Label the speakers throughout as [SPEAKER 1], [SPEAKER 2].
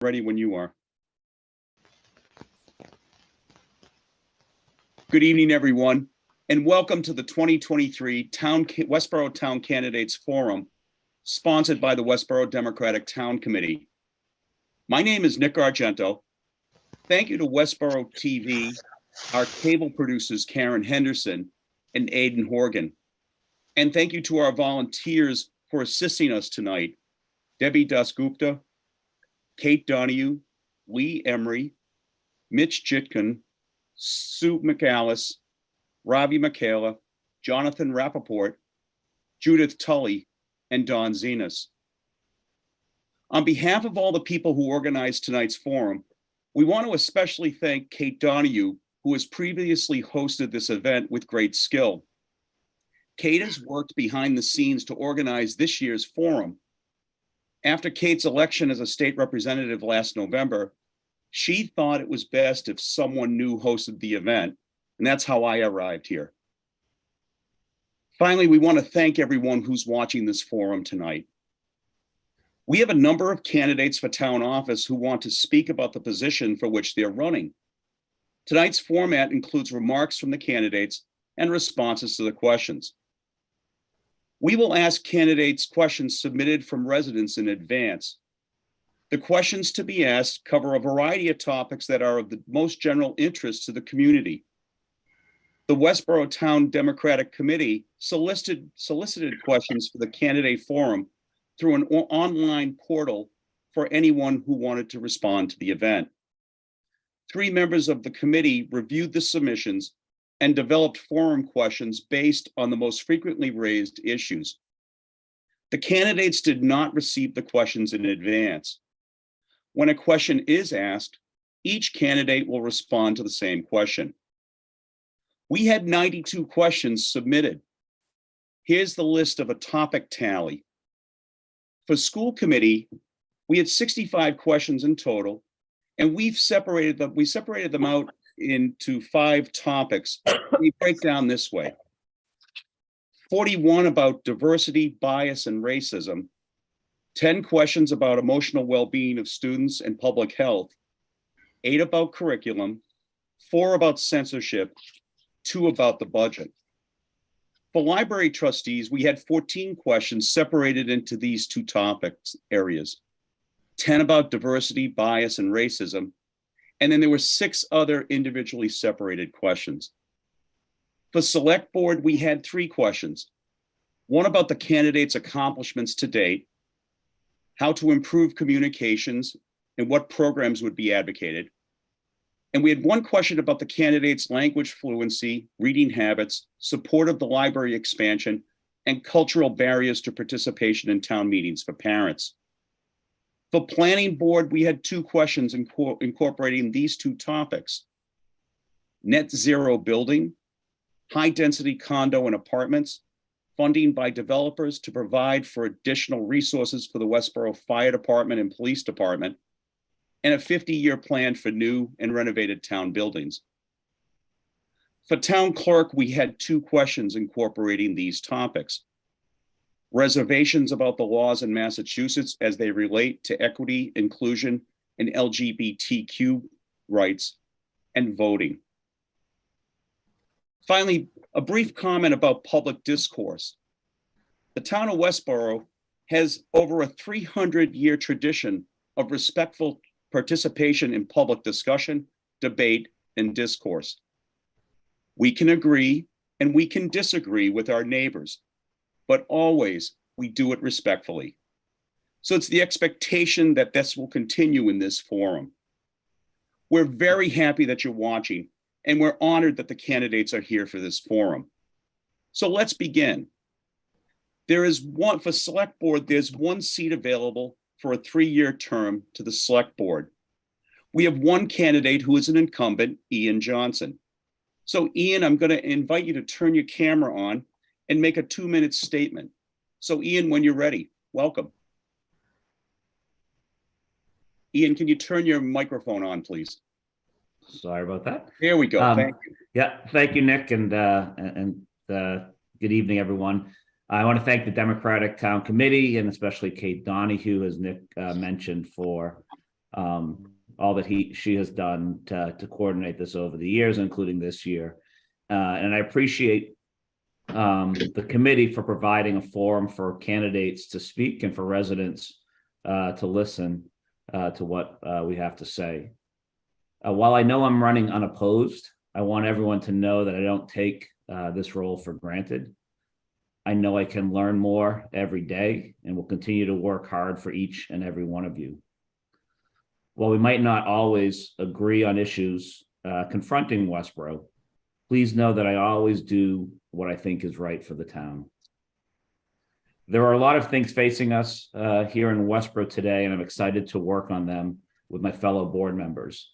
[SPEAKER 1] Ready when you are. Good evening, everyone, and welcome to the 2023 Westborough Town Candidates Forum, sponsored by the Westborough Democratic Town Committee. My name is Nick Argento. Thank you to Westborough TV, our cable producers, Karen Henderson and Aidan Horgan. And thank you to our volunteers for assisting us tonight, Debbie Dasgupta, Kate Donahue, Lee Emery, Mitch Jitkin, Sue McAllis, Ravi Michaela, Jonathan Rappaport, Judith Tully, and Don Zenas. On behalf of all the people who organized tonight's forum, we want to especially thank Kate Donahue, who has previously hosted this event with great skill. Kate has worked behind the scenes to organize this year's forum. After Kate's election as a state representative last November, she thought it was best if someone new hosted the event, and that's how I arrived here. Finally, we want to thank everyone who's watching this forum tonight. We have a number of candidates for town office who want to speak about the position for which they're running. Tonight's format includes remarks from the candidates and responses to the questions. We will ask candidates questions submitted from residents in advance. The questions to be asked cover a variety of topics that are of the most general interest to the community. The Westborough Town Democratic Committee solicited questions for the candidate forum through an online portal for anyone who wanted to respond to the event. 3 members of the committee reviewed the submissions and developed forum questions based on the most frequently raised issues. The candidates did not receive the questions in advance. When a question is asked, each candidate will respond to the same question. We had 92 questions submitted. Here's the list of a topic tally. For school committee, we had 65 questions in total, and we separated them out into 5 topics. We break down this way: 41 about diversity, bias, and racism, 10 questions about emotional well-being of students and public health, 8 about curriculum, 4 about censorship, 2 about the budget. For library trustees, we had 14 questions separated into these 2 topics areas: 10 about diversity, bias, and racism, and then there were 6 other individually separated questions. For select board, we had 3 questions: 1 about the candidates' accomplishments to date, how to improve communications, and what programs would be advocated. And we had 1 question about the candidates' language fluency, reading habits, support of the library expansion, and cultural barriers to participation in town meetings for parents. For planning board, we had 2 questions incorporating these 2 topics: net zero building, high density condo and apartments, funding by developers to provide for additional resources for the Westborough Fire Department and Police Department, and a 50-year plan for new and renovated town buildings. For town clerk, we had 2 questions incorporating these topics: reservations about the laws in Massachusetts as they relate to equity, inclusion, and LGBTQ rights, and voting. Finally, a brief comment about public discourse. The town of Westborough has over a 300-year tradition of respectful participation in public discussion, debate, and discourse. We can agree and we can disagree with our neighbors, but always we do it respectfully. So it's the expectation that this will continue in this forum. We're very happy that you're watching, and we're honored that the candidates are here for this forum. So let's begin. For select board, there's 1 seat available for a 3-year term to the select board. We have 1 candidate who is an incumbent, Ian Johnson. So Ian, I'm going to invite you to turn your camera on and make a 2-minute statement. So Ian, when you're ready, welcome. Ian, can you turn your microphone on, please?
[SPEAKER 2] Sorry about that.
[SPEAKER 1] There we go. Thank you.
[SPEAKER 2] Yeah, thank you, Nick, and good evening, everyone. I want to thank the Democratic Town Committee and especially Kate Donahue, as Nick mentioned, for all that she has done to coordinate this over the years, including this year. And I appreciate the committee for providing a forum for candidates to speak and for residents to listen to what we have to say. While I know I'm running unopposed, I want everyone to know that I don't take this role for granted. I know I can learn more every day and will continue to work hard for each and every one of you. While we might not always agree on issues confronting Westborough, please know that I always do what I think is right for the town. There are a lot of things facing us here in Westborough today, and I'm excited to work on them with my fellow board members,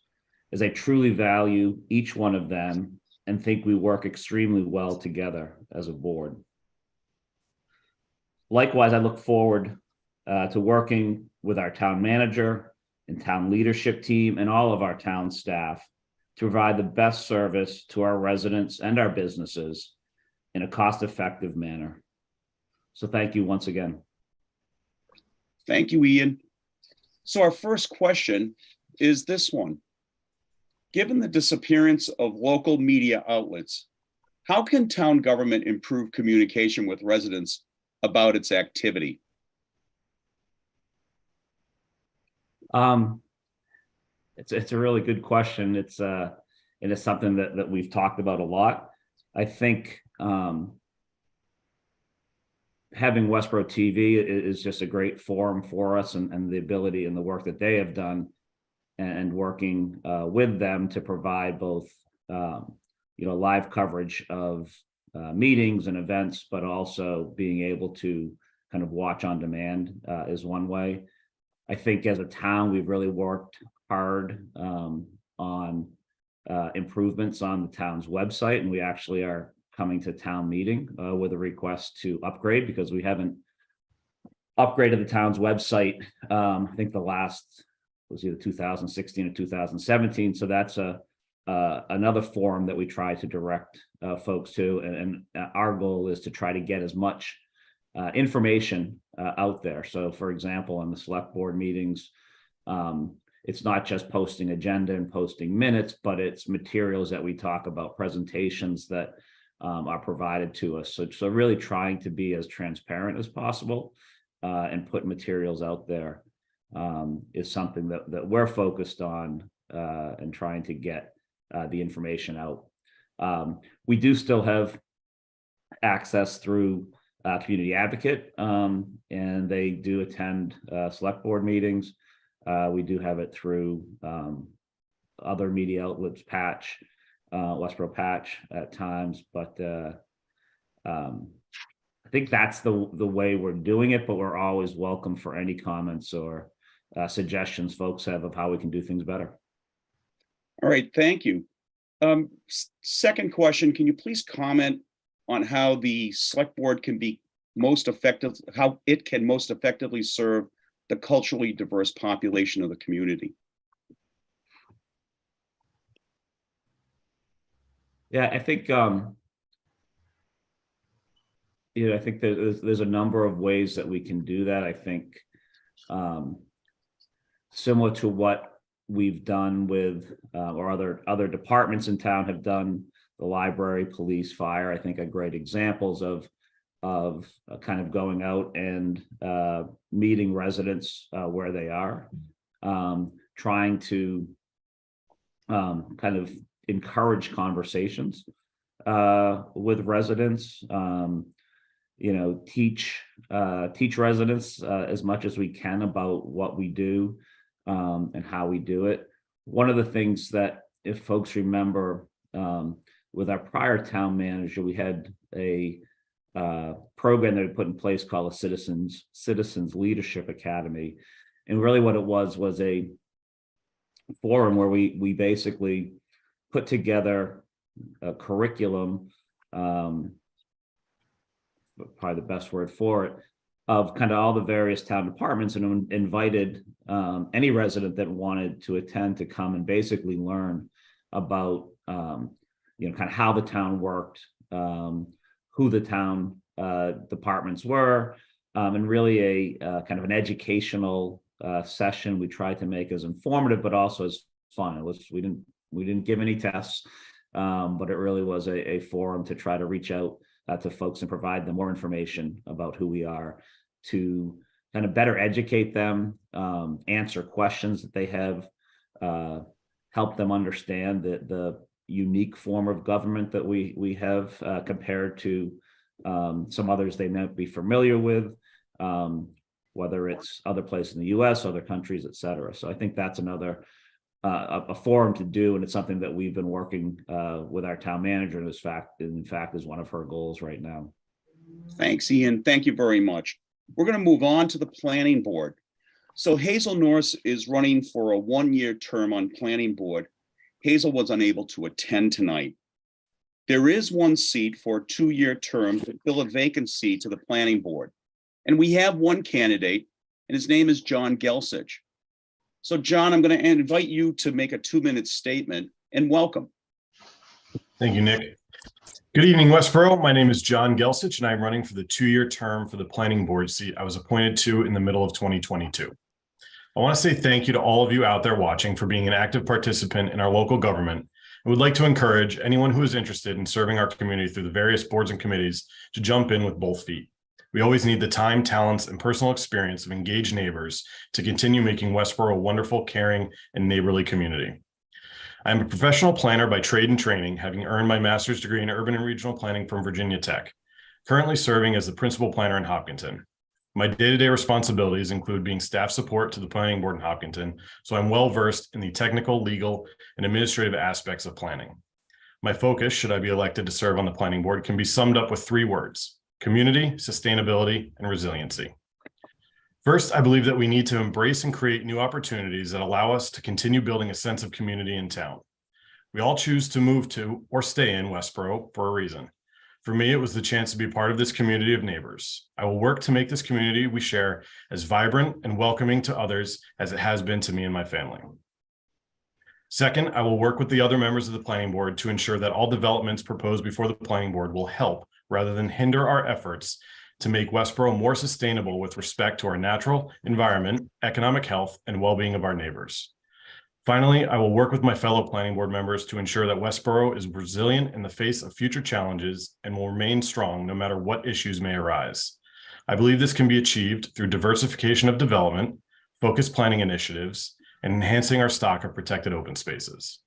[SPEAKER 2] as I truly value each one of them and think we work extremely well together as a board. Likewise, I look forward to working with our town manager and town leadership team and all of our town staff to provide the best service to our residents and our businesses in a cost-effective manner. So thank you once again.
[SPEAKER 1] Thank you, Ian. So our first question is this one. Given the disappearance of local media outlets, how can town government improve communication with residents about its activity?
[SPEAKER 2] It's a really good question. It is something that we've talked about a lot. I think having Westborough TV is just a great forum for us, and the ability and the work that they have done, and working with them to provide both live coverage of meetings and events, but also being able to kind of watch on demand is one way. I think as a town, we've really worked hard on improvements on the town's website, and we actually are coming to town meeting with a request to upgrade, because we haven't upgraded the town's website. I think the last was either 2016 or 2017. So that's another forum that we try to direct folks to, and our goal is to try to get as much information out there. So for example, on the select board meetings, it's not just posting agenda and posting minutes, but it's materials that we talk about, presentations that are provided to us. So really trying to be as transparent as possible and put materials out there is something that we're focused on and trying to get the information out. We do still have access through Community Advocate, and they do attend select board meetings. We do have it through other media outlets, Patch, Westborough Patch at times, but I think that's the way we're doing it, but we're always welcome for any comments or suggestions folks have of how we can do things better.
[SPEAKER 1] All right, thank you. Second question, can you please comment on how the select board can be most effective, how it can most effectively serve the culturally diverse population of the community?
[SPEAKER 2] Yeah, I think I think there's a number of ways that we can do that. I think similar to what we've done with or other departments in town have done, the library, police, fire, I think are great examples of kind of going out and meeting residents where they are, trying to kind of encourage conversations with residents, teach residents as much as we can about what we do and how we do it. One of the things that, if folks remember, with our prior town manager, we had a program that we put in place called a Citizens Leadership Academy. And really what it was a forum where we basically put together a curriculum, probably the best word for it, of kind of all the various town departments, and invited any resident that wanted to attend to come and basically learn about kind of how the town worked, who the town departments were, and really a kind of an educational session we tried to make as informative, but also as fun. We didn't give any tests, but it really was a forum to try to reach out to folks and provide them more information about who we are, to kind of better educate them, answer questions that they have, help them understand the unique form of government that we have compared to some others they might be familiar with, whether it's other places in the US, other countries, et cetera. So I think that's another a forum to do, and it's something that we've been working with our town manager, and in fact is one of her goals right now.
[SPEAKER 1] Thanks, Ian. Thank you very much. We're going to move on to the planning board. So Hazel Nourse is running for a 1-year term on planning board. Hazel was unable to attend tonight. There is one seat for a 2-year term to fill a vacant seat to the planning board. And we have one candidate, and his name is John Gelcich. So John, I'm going to invite you to make a 2-minute statement, and welcome.
[SPEAKER 3] Thank you, Nick. Good evening, Westborough. My name is John Gelcich, and I'm running for the 2-year term for the planning board seat I was appointed to in the middle of 2022. I want to say thank you to all of you out there watching for being an active participant in our local government. I would like to encourage anyone who is interested in serving our community through the various boards and committees to jump in with both feet. We always need the time, talents, and personal experience of engaged neighbors to continue making Westborough a wonderful, caring, and neighborly community. I am a professional planner by trade and training, having earned my master's degree in urban and regional planning from Virginia Tech, currently serving as the principal planner in Hopkinton. My day-to-day responsibilities include being staff support to the planning board in Hopkinton, so I'm well-versed in the technical, legal, and administrative aspects of planning. My focus, should I be elected to serve on the planning board, can be summed up with 3 words: community, sustainability, and resiliency. First, I believe that we need to embrace and create new opportunities that allow us to continue building a sense of community in town. We all choose to move to or stay in Westborough for a reason. For me, it was the chance to be part of this community of neighbors. I will work to make this community we share as vibrant and welcoming to others as it has been to me and my family. Second, I will work with the other members of the planning board to ensure that all developments proposed before the planning board will help rather than hinder our efforts to make Westborough more sustainable with respect to our natural environment, economic health, and well-being of our neighbors. Finally, I will work with my fellow planning board members to ensure that Westborough is resilient in the face of future challenges and will remain strong no matter what issues may arise. I believe this can be achieved through diversification of development, focused planning initiatives, and enhancing our stock of protected open spaces.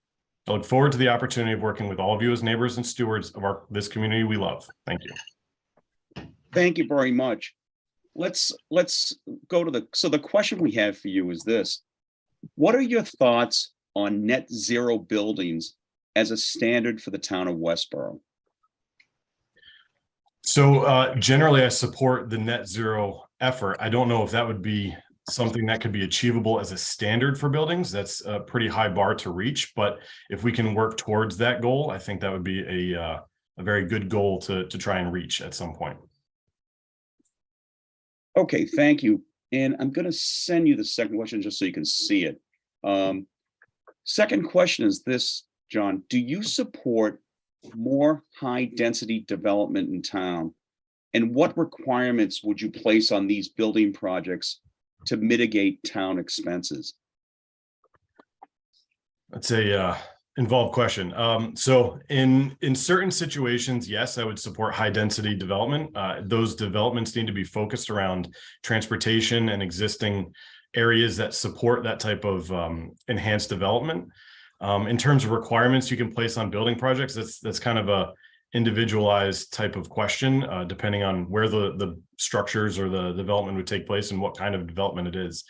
[SPEAKER 3] I look forward to the opportunity of working with all of you as neighbors and stewards of this community we love. Thank you.
[SPEAKER 1] Thank you very much. Let's go to the question we have for you is this: what are your thoughts on net zero buildings as a standard for the town of Westborough?
[SPEAKER 3] So generally I support the net zero effort. I don't know if that would be something that could be achievable as a standard for buildings. That's a pretty high bar to reach, but if we can work towards that goal, I think that would be a very good goal to try and reach at some point.
[SPEAKER 1] Okay, thank you. And I'm going to send you the second question just so you can see it. Second question is this, John: do you support more high density development in town? And what requirements would you place on these building projects to mitigate town expenses?
[SPEAKER 3] That's a involved question. So in certain situations, yes, I would support high density development. Those developments need to be focused around transportation and existing areas that support that type of enhanced development. In terms of requirements you can place on building projects, that's kind of a individualized type of question, depending on where the structures or the development would take place and what kind of development it is.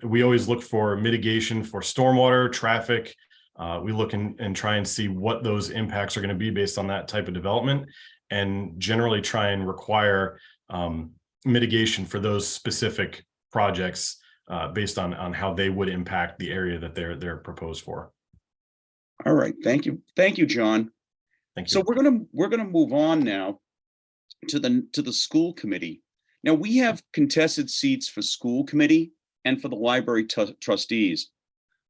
[SPEAKER 3] We always look for mitigation for stormwater, traffic. We look and try and see what those impacts are going to be based on that type of development, and generally try and require mitigation for those specific projects based on how they would impact the area that they're proposed for.
[SPEAKER 1] All right, thank you, John.
[SPEAKER 3] Thank you.
[SPEAKER 1] So we're gonna move on now to the school committee. Now we have contested seats for school committee and for the library trustees.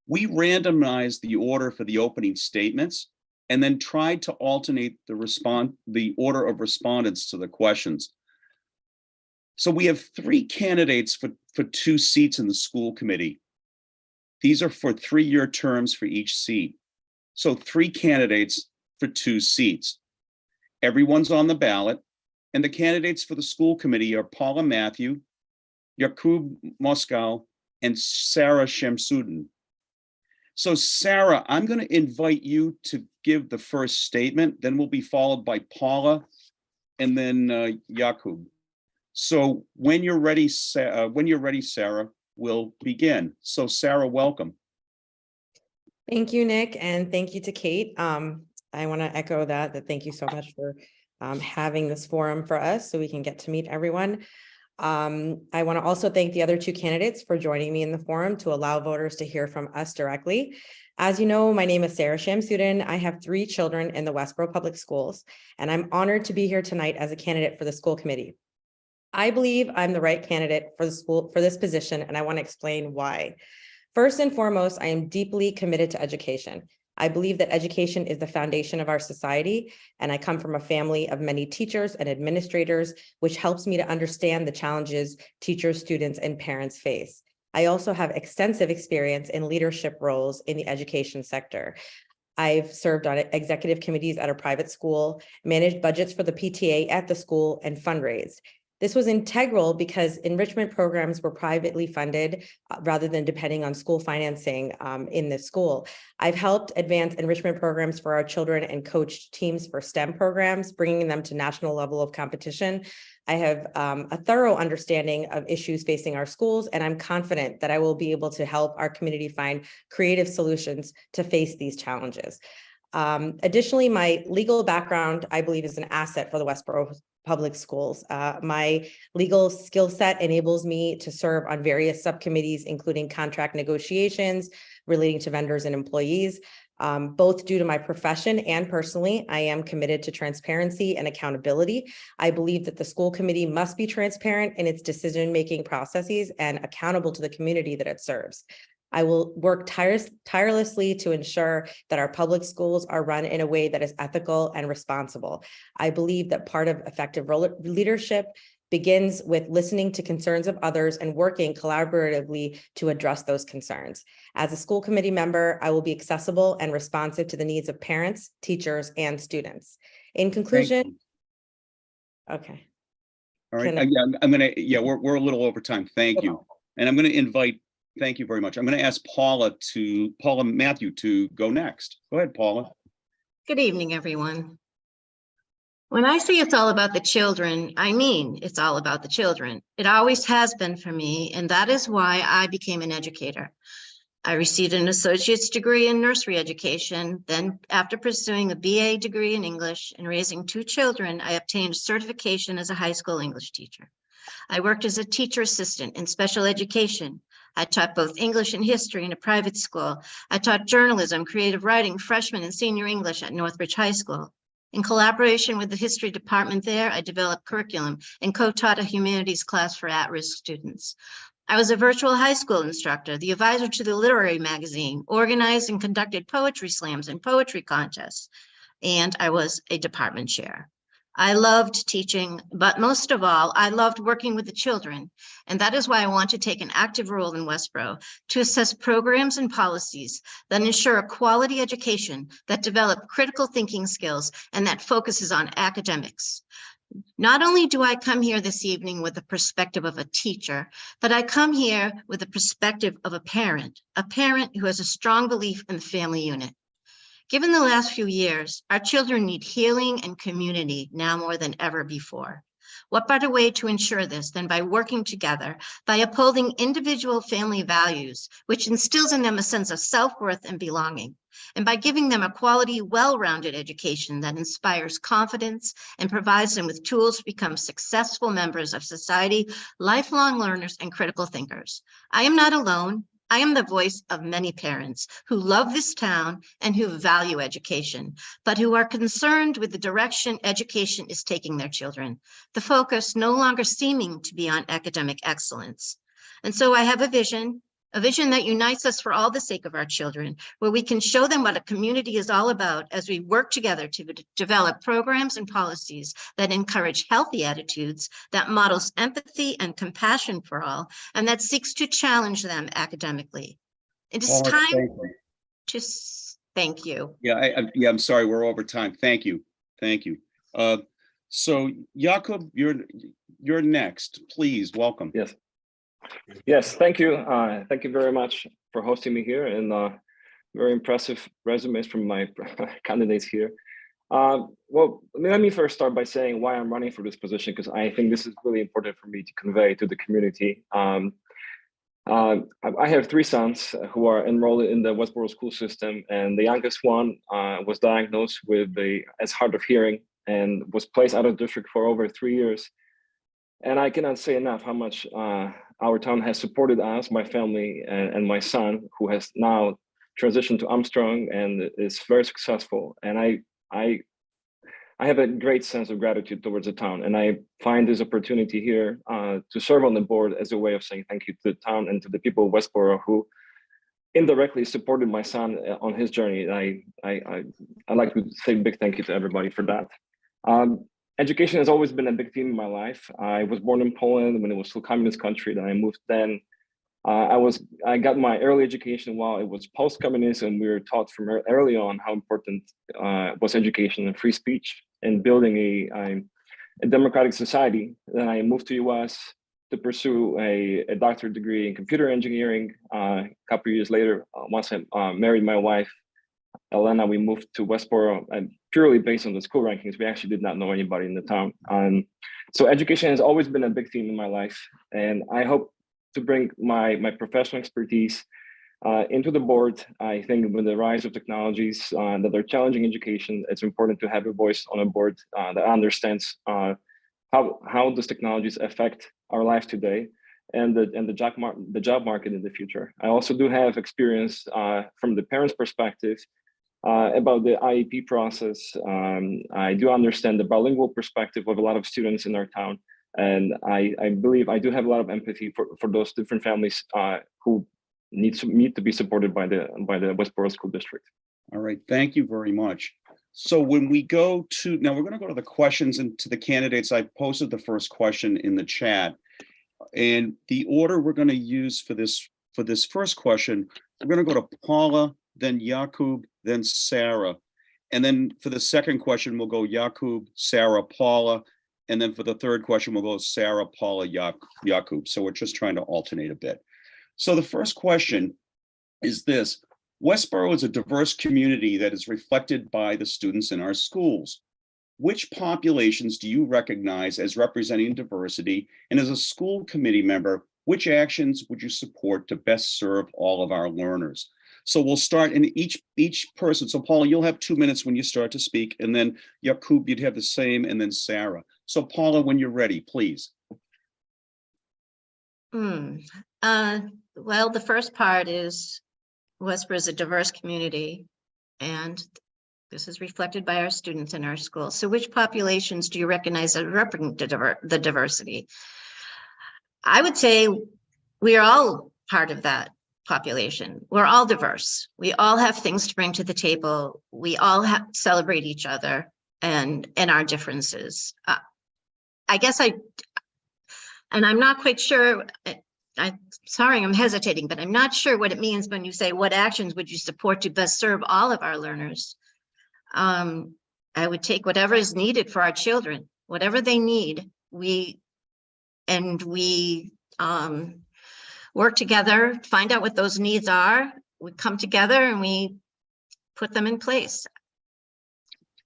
[SPEAKER 1] We randomized the order for the opening statements and then tried to alternate the order of respondents to the questions. So we have 3 candidates for 2 seats in the school committee. These are for 3-year terms for each seat. So 3 candidates for 2 seats. Everyone's on the ballot, and the candidates for the school committee are Paula Mathieu, Jakub Moskal, and Sarah Shamsuddin. So Sarah, I'm going to invite you to give the first statement, then we'll be followed by Paula and then Jakub. So when you're ready, Sarah, we'll begin. So Sarah, welcome.
[SPEAKER 4] Thank you, Nick, and thank you to Kate. I want to echo that thank you so much for having this forum for us so we can get to meet everyone. I want to also thank the other 2 candidates for joining me in the forum to allow voters to hear from us directly. As you know, my name is Sarah Shamsuddin. I have 3 children in the Westborough Public Schools, and I'm honored to be here tonight as a candidate for the school committee. I believe I'm the right candidate for this position, and I want to explain why. First and foremost, I am deeply committed to education. I believe that education is the foundation of our society, and I come from a family of many teachers and administrators, which helps me to understand the challenges teachers, students, and parents face. I also have extensive experience in leadership roles in the education sector. I've served on executive committees at a private school, managed budgets for the PTA at the school, and fundraised. This was integral because enrichment programs were privately funded rather than depending on school financing in the school. I've helped advance enrichment programs for our children and coached teams for STEM programs, bringing them to national level of competition. I have a thorough understanding of issues facing our schools, and I'm confident that I will be able to help our community find creative solutions to face these challenges. Additionally, my legal background, I believe, is an asset for the Westborough Public Schools. My legal skill set enables me to serve on various subcommittees, including contract negotiations relating to vendors and employees. Both due to my profession and personally, I am committed to transparency and accountability. I believe that the school committee must be transparent in its decision-making processes and accountable to the community that it serves. I will work tirelessly to ensure that our public schools are run in a way that is ethical and responsible. I believe that part of effective leadership begins with listening to concerns of others and working collaboratively to address those concerns. As a school committee member, I will be accessible and responsive to the needs of parents, teachers, and students. In conclusion, okay.
[SPEAKER 1] All right, we're a little over time. Thank you. And I'm going to invite, thank you very much. I'm going to ask Paula Mathieu to go next. Go ahead, Paula.
[SPEAKER 5] Good evening, everyone. When I say it's all about the children, I mean it's all about the children. It always has been for me, and that is why I became an educator. I received an associate's degree in nursery education. Then, after pursuing a BA degree in English and raising 2 children, I obtained certification as a high school English teacher. I worked as a teacher assistant in special education. I taught both English and history in a private school. I taught journalism, creative writing, freshman and senior English at Northbridge High School. In collaboration with the history department there, I developed curriculum and co-taught a humanities class for at-risk students. I was a virtual high school instructor, the advisor to the literary magazine, organized and conducted poetry slams and poetry contests, and I was a department chair. I loved teaching, but most of all, I loved working with the children. And that is why I want to take an active role in Westborough to assess programs and policies that ensure a quality education, that develop critical thinking skills, and that focuses on academics. Not only do I come here this evening with the perspective of a teacher, but I come here with the perspective of a parent who has a strong belief in the family unit. Given the last few years, our children need healing and community now more than ever before. What better way to ensure this than by working together, by upholding individual family values, which instills in them a sense of self-worth and belonging, and by giving them a quality, well-rounded education that inspires confidence and provides them with tools to become successful members of society, lifelong learners, and critical thinkers. I am not alone. I am the voice of many parents who love this town and who value education, but who are concerned with the direction education is taking their children, the focus no longer seeming to be on academic excellence. And so I have a vision a vision that unites us for all the sake of our children, where we can show them what a community is all about as we work together to develop programs and policies that encourage healthy attitudes, that models empathy and compassion for all, and that seeks to challenge them academically. It is
[SPEAKER 1] Paula,
[SPEAKER 5] time
[SPEAKER 1] thank you.
[SPEAKER 5] to thank you.
[SPEAKER 1] Yeah, I'm sorry, we're over time. Thank you. Thank you. So Jakub, you're next. Please, welcome.
[SPEAKER 6] Yes. Yes, thank you. Thank you very much for hosting me here, and very impressive resumes from my candidates here. Well, let me first start by saying why I'm running for this position, because I think this is really important for me to convey to the community. I have 3 sons who are enrolled in the Westborough school system, and the youngest one was diagnosed with as hard of hearing and was placed out of district for over 3 years. And I cannot say enough how much our town has supported us, my family, and my son, who has now transitioned to Armstrong and is very successful. And I have a great sense of gratitude towards the town, and I find this opportunity here to serve on the board as a way of saying thank you to the town and to the people of Westborough who indirectly supported my son on his journey. I like to say a big thank you to everybody for that. Education has always been a big theme in my life. I was born in Poland when it was still communist country. Then I moved. Then I got my early education while it was post-communism. We were taught from early on how important was education and free speech and building a democratic society. Then I moved to US to pursue a doctorate degree in computer engineering. A couple of years later, once I married my wife, Elena, we moved to Westborough, and purely based on the school rankings. We actually did not know anybody in the town. So education has always been a big theme in my life, and I hope to bring my professional expertise into the board. I think with the rise of technologies that are challenging education, it's important to have a voice on a board that understands how these technologies affect our life today and the job market in the future. I also do have experience from the parents' perspective about the IEP process. I do understand the bilingual perspective of a lot of students in our town. And I believe I do have a lot of empathy for those different families who need to be supported by the Westborough School District.
[SPEAKER 1] All right, thank you very much. So when we go to, now we're going to go to the questions and to the candidates. I posted the first question in the chat. And the order we're going to use for this first question, we're going to go to Paula, then Jakub, then Sarah. And then for the second question, we'll go Jakub, Sarah, Paula. And then for the third question, we'll go Sarah, Paula, Jakub. So we're just trying to alternate a bit. So the first question is this: Westborough is a diverse community that is reflected by the students in our schools. Which populations do you recognize as representing diversity? And as a school committee member, which actions would you support to best serve all of our learners? So we'll start in each person. So Paula, you'll have 2 minutes when you start to speak, and then Jakub, you'd have the same, and then Sarah. So Paula, when you're ready, please.
[SPEAKER 5] Well, the first part is Westborough is a diverse community, and this is reflected by our students in our schools. So which populations do you recognize that represent the diversity? I would say we are all part of that population. We're all diverse. We all have things to bring to the table. We all celebrate each other and our differences. I guess I'm not quite sure. I'm sorry, I'm hesitating, but I'm not sure what it means when you say, what actions would you support to best serve all of our learners? I would take whatever is needed for our children, whatever they need. We work together, find out what those needs are. We come together and we put them in place.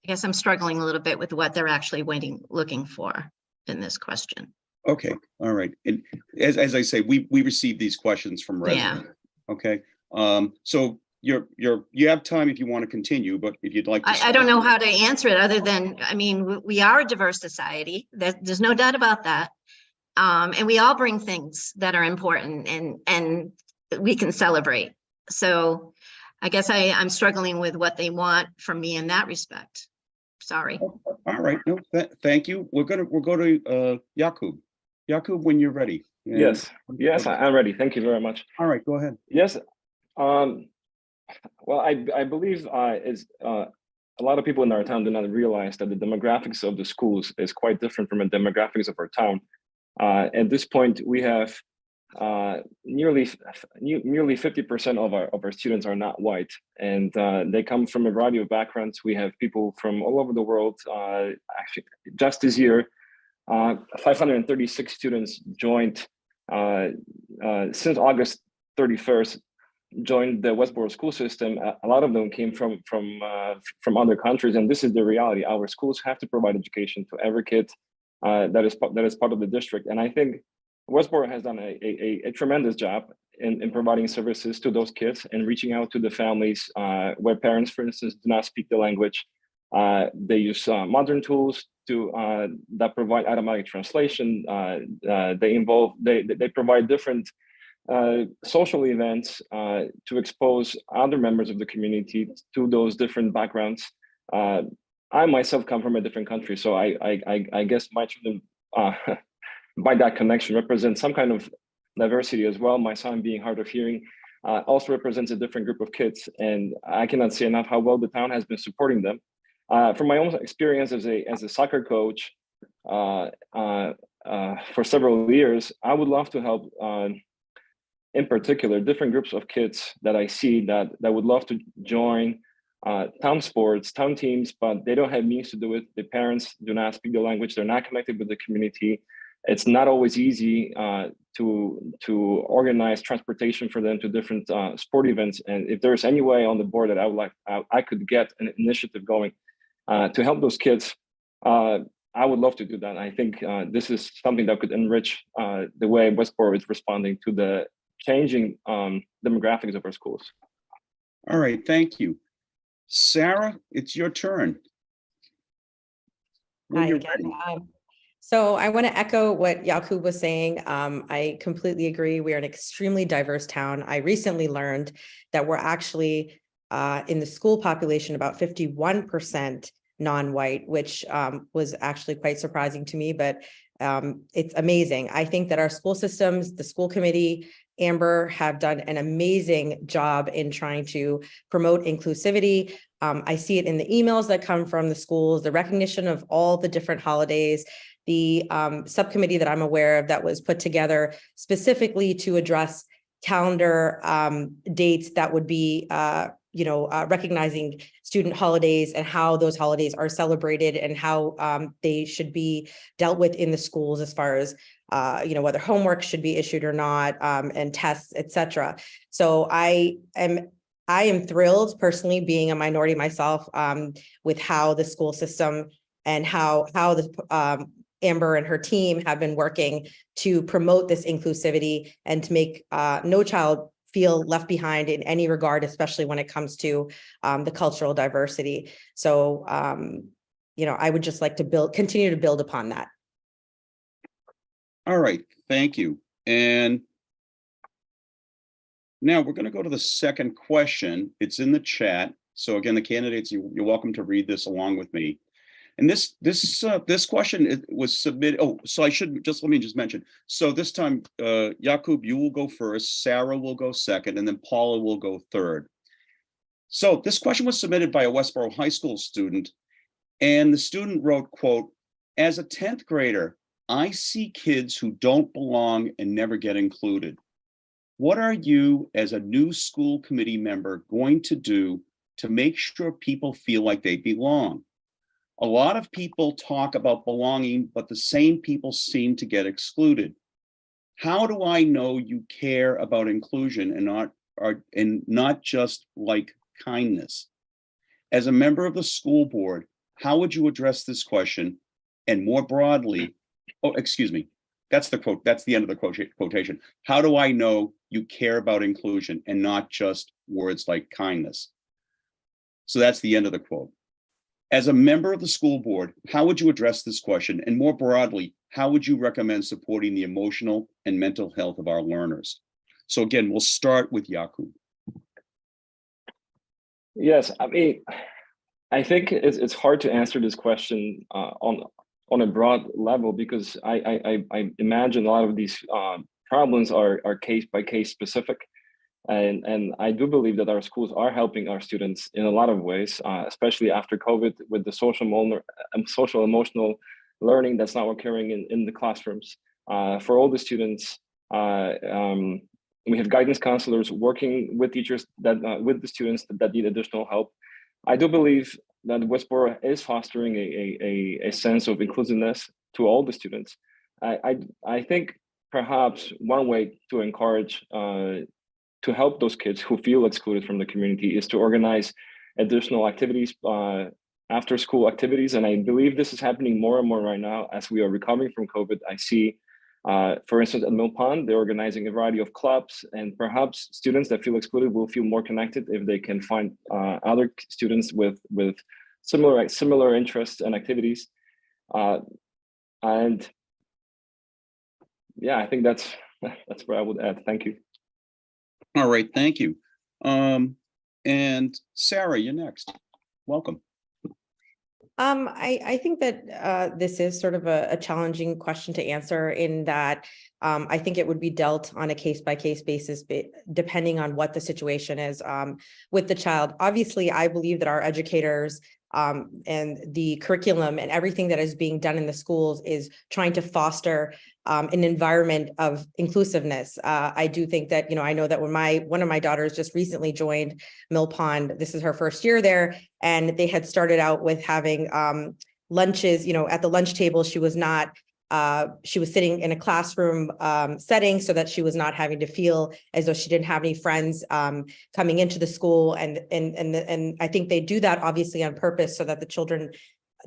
[SPEAKER 5] I guess I'm struggling a little bit with what they're actually looking for in this question.
[SPEAKER 1] Okay, all right. And as I say, we receive these questions from residents. Yeah. Okay. So you have time if you want to continue, but if you'd like to.
[SPEAKER 5] I don't know how to answer it other than, I mean, we are a diverse society. There's no doubt about that. And we all bring things that are important and we can celebrate. So I guess I'm struggling with what they want from me in that respect. Sorry.
[SPEAKER 1] All right. No, thank you. We'll go to Jakub. Jakub, when you're ready. And-
[SPEAKER 6] Yes, I'm ready. Thank you very much.
[SPEAKER 1] All right, go ahead.
[SPEAKER 6] Yes. Well, I believe a lot of people in our town do not realize that the demographics of the schools is quite different from the demographics of our town. At this point, we have nearly 50% of our students are not white, and they come from a variety of backgrounds. We have people from all over the world. Actually, just this year, 536 students joined since August 31st. Joined the Westborough school system. A lot of them came from other countries, and this is the reality. Our schools have to provide education to every kid that is part of the district. And I think Westborough has done a tremendous job in providing services to those kids and reaching out to the families where parents, for instance, do not speak the language. They use modern tools that provide automatic translation. They provide different social events to expose other members of the community to those different backgrounds. I myself come from a different country, so I guess my children, by that connection, represent some kind of diversity as well. My son, being hard of hearing, also represents a different group of kids, and I cannot say enough how well the town has been supporting them. From my own experience as a soccer coach for several years, I would love to help. In particular, different groups of kids that I see that would love to join town sports, town teams, but they don't have means to do it. The parents do not speak the language. They're not connected with the community. It's not always easy to organize transportation for them to different sport events. And if there's any way on the board that I could get an initiative going to help those kids, I would love to do that. I think this is something that could enrich the way Westborough is responding to the changing demographics of our schools.
[SPEAKER 1] All right, thank you. Sarah, it's your turn. When
[SPEAKER 4] Hi
[SPEAKER 1] you're
[SPEAKER 4] again.
[SPEAKER 1] ready.
[SPEAKER 4] So I want to echo what Jakub was saying. I completely agree. We are an extremely diverse town. I recently learned that we're actually in the school population about 51% non-white, which was actually quite surprising to me, but it's amazing. I think that our school systems, the school committee, Amber, have done an amazing job in trying to promote inclusivity. I see it in the emails that come from the schools, the recognition of all the different holidays, the subcommittee that I'm aware of that was put together specifically to address calendar dates that would be recognizing student holidays and how those holidays are celebrated and how they should be dealt with in the schools as far as whether homework should be issued or not, and tests, etc. So I am thrilled personally, being a minority myself, with how the school system and how the Amber and her team have been working to promote this inclusivity and to make no child feel left behind in any regard, especially when it comes to the cultural diversity. So, I would just like to continue to build upon that.
[SPEAKER 1] All right, thank you. And now we're going to go to the second question. It's in the chat. So again, the candidates, you're welcome to read this along with me. And this question was submitted. Oh, so let me mention. So this time, Jakub, you will go first, Sarah will go second, and then Paula will go third. So this question was submitted by a Westborough High School student, and the student wrote, quote, "As a 10th grader, I see kids who don't belong and never get included. What are you, as a new school committee member, going to do to make sure people feel like they belong? A lot of people talk about belonging, but the same people seem to get excluded. How do I know you care about inclusion and not just like kindness? As a member of the school board, how would you address this question? And more broadly, that's the quote. That's the end of the quotation. How do I know you care about inclusion and not just words like kindness?" So that's the end of the quote. As a member of the school board, how would you address this question? And more broadly, how would you recommend supporting the emotional and mental health of our learners? So again, we'll start with Jakub.
[SPEAKER 6] Yes, I mean, I think it's hard to answer this question on a broad level, because I imagine a lot of these problems are case by case specific. And I do believe that our schools are helping our students in a lot of ways, especially after COVID with the social emotional learning that's now occurring in the classrooms. For all the students, we have guidance counselors working with teachers that with the students that need additional help. I do believe that Westborough is fostering a sense of inclusiveness to all the students. I think perhaps one way to encourage to help those kids who feel excluded from the community is to organize additional activities, after school activities. And I believe this is happening more and more right now as we are recovering from COVID. I see, for instance, at Mill Pond, they're organizing a variety of clubs, and perhaps students that feel excluded will feel more connected if they can find other students with similar interests and activities. And yeah, I think that's what I would add. Thank you.
[SPEAKER 1] All right, thank you. And Sarah, you're next. Welcome.
[SPEAKER 4] I think that this is sort of a challenging question to answer in that I think it would be dealt on a case-by-case basis, depending on what the situation is with the child. Obviously, I believe that our educators and the curriculum and everything that is being done in the schools is trying to foster an environment of inclusiveness. I do think that, I know that when one of my daughters just recently joined Mill Pond, this is her first year there, and they had started out with having lunches, at the lunch table. She was sitting in a classroom setting so that she was not having to feel as though she didn't have any friends coming into the school. And I think they do that obviously on purpose so that the children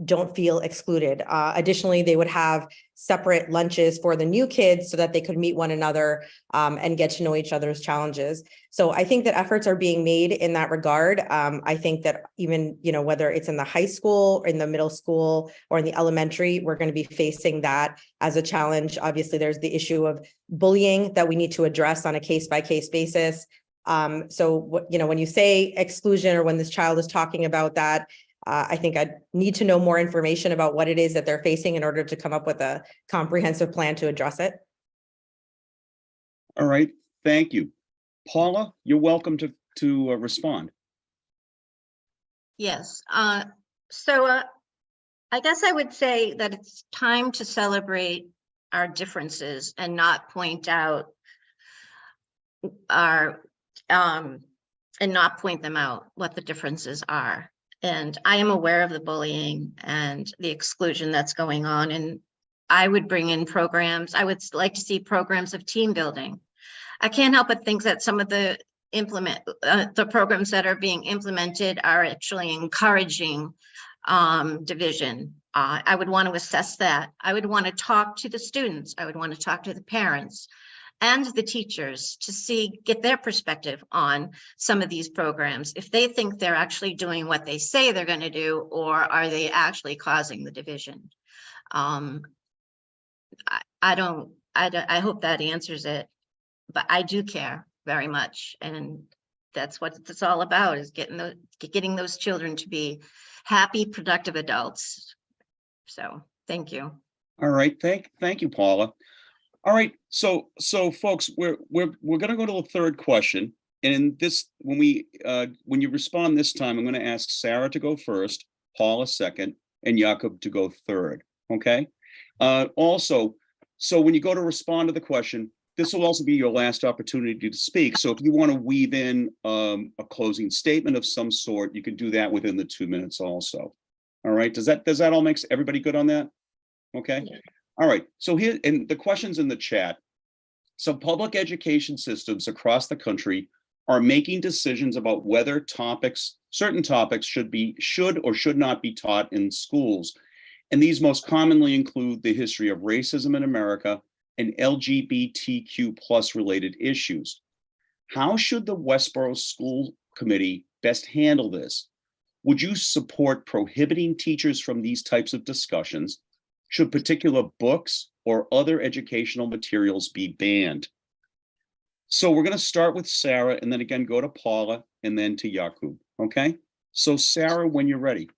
[SPEAKER 4] don't feel excluded. Additionally, they would have separate lunches for the new kids so that they could meet one another and get to know each other's challenges. So I think that efforts are being made in that regard. I think that even, whether it's in the high school, or in the middle school, or in the elementary, we're going to be facing that as a challenge. Obviously, there's the issue of bullying that we need to address on a case-by-case basis. So, when you say exclusion, or when this child is talking about that, I think I'd need to know more information about what it is that they're facing in order to come up with a comprehensive plan to address it.
[SPEAKER 1] All right, thank you. Paula, you're welcome to respond.
[SPEAKER 5] Yes. So I guess I would say that it's time to celebrate our differences and not point out and not point them out what the differences are. And I am aware of the bullying and the exclusion that's going on. And I would bring in programs. I would like to see programs of team building. I can't help but think that some of the programs that are being implemented are actually encouraging division. I would want to assess that. I would want to talk to the students. I would want to talk to the parents and the teachers to get their perspective on some of these programs, if they think they're actually doing what they say they're going to do, or are they actually causing the division. I hope that answers it, but I do care very much, and that's what it's all about, is getting those children to be happy, productive adults. So thank you.
[SPEAKER 1] All right, thank you, Paula. All right, so folks, we're going to go to the third question, and when you respond this time, I'm going to ask Sarah to go first, Paula second, and Jakub to go third. Okay. Also, so when you go to respond to the question, this will also be your last opportunity to speak. So if you want to weave in a closing statement of some sort, you can do that within the 2 minutes also. All right. Does that all make everybody good on that? Okay. Yeah. All right, so here, and the questions in the chat. So public education systems across the country are making decisions about whether certain topics should or should not be taught in schools. And these most commonly include the history of racism in America and LGBTQ+ related issues. How should the Westborough School Committee best handle this? Would you support prohibiting teachers from these types of discussions? Should particular books or other educational materials be banned? So we're going to start with Sarah, and then again go to Paula, and then to Jakub. Okay? So Sarah, when you're ready.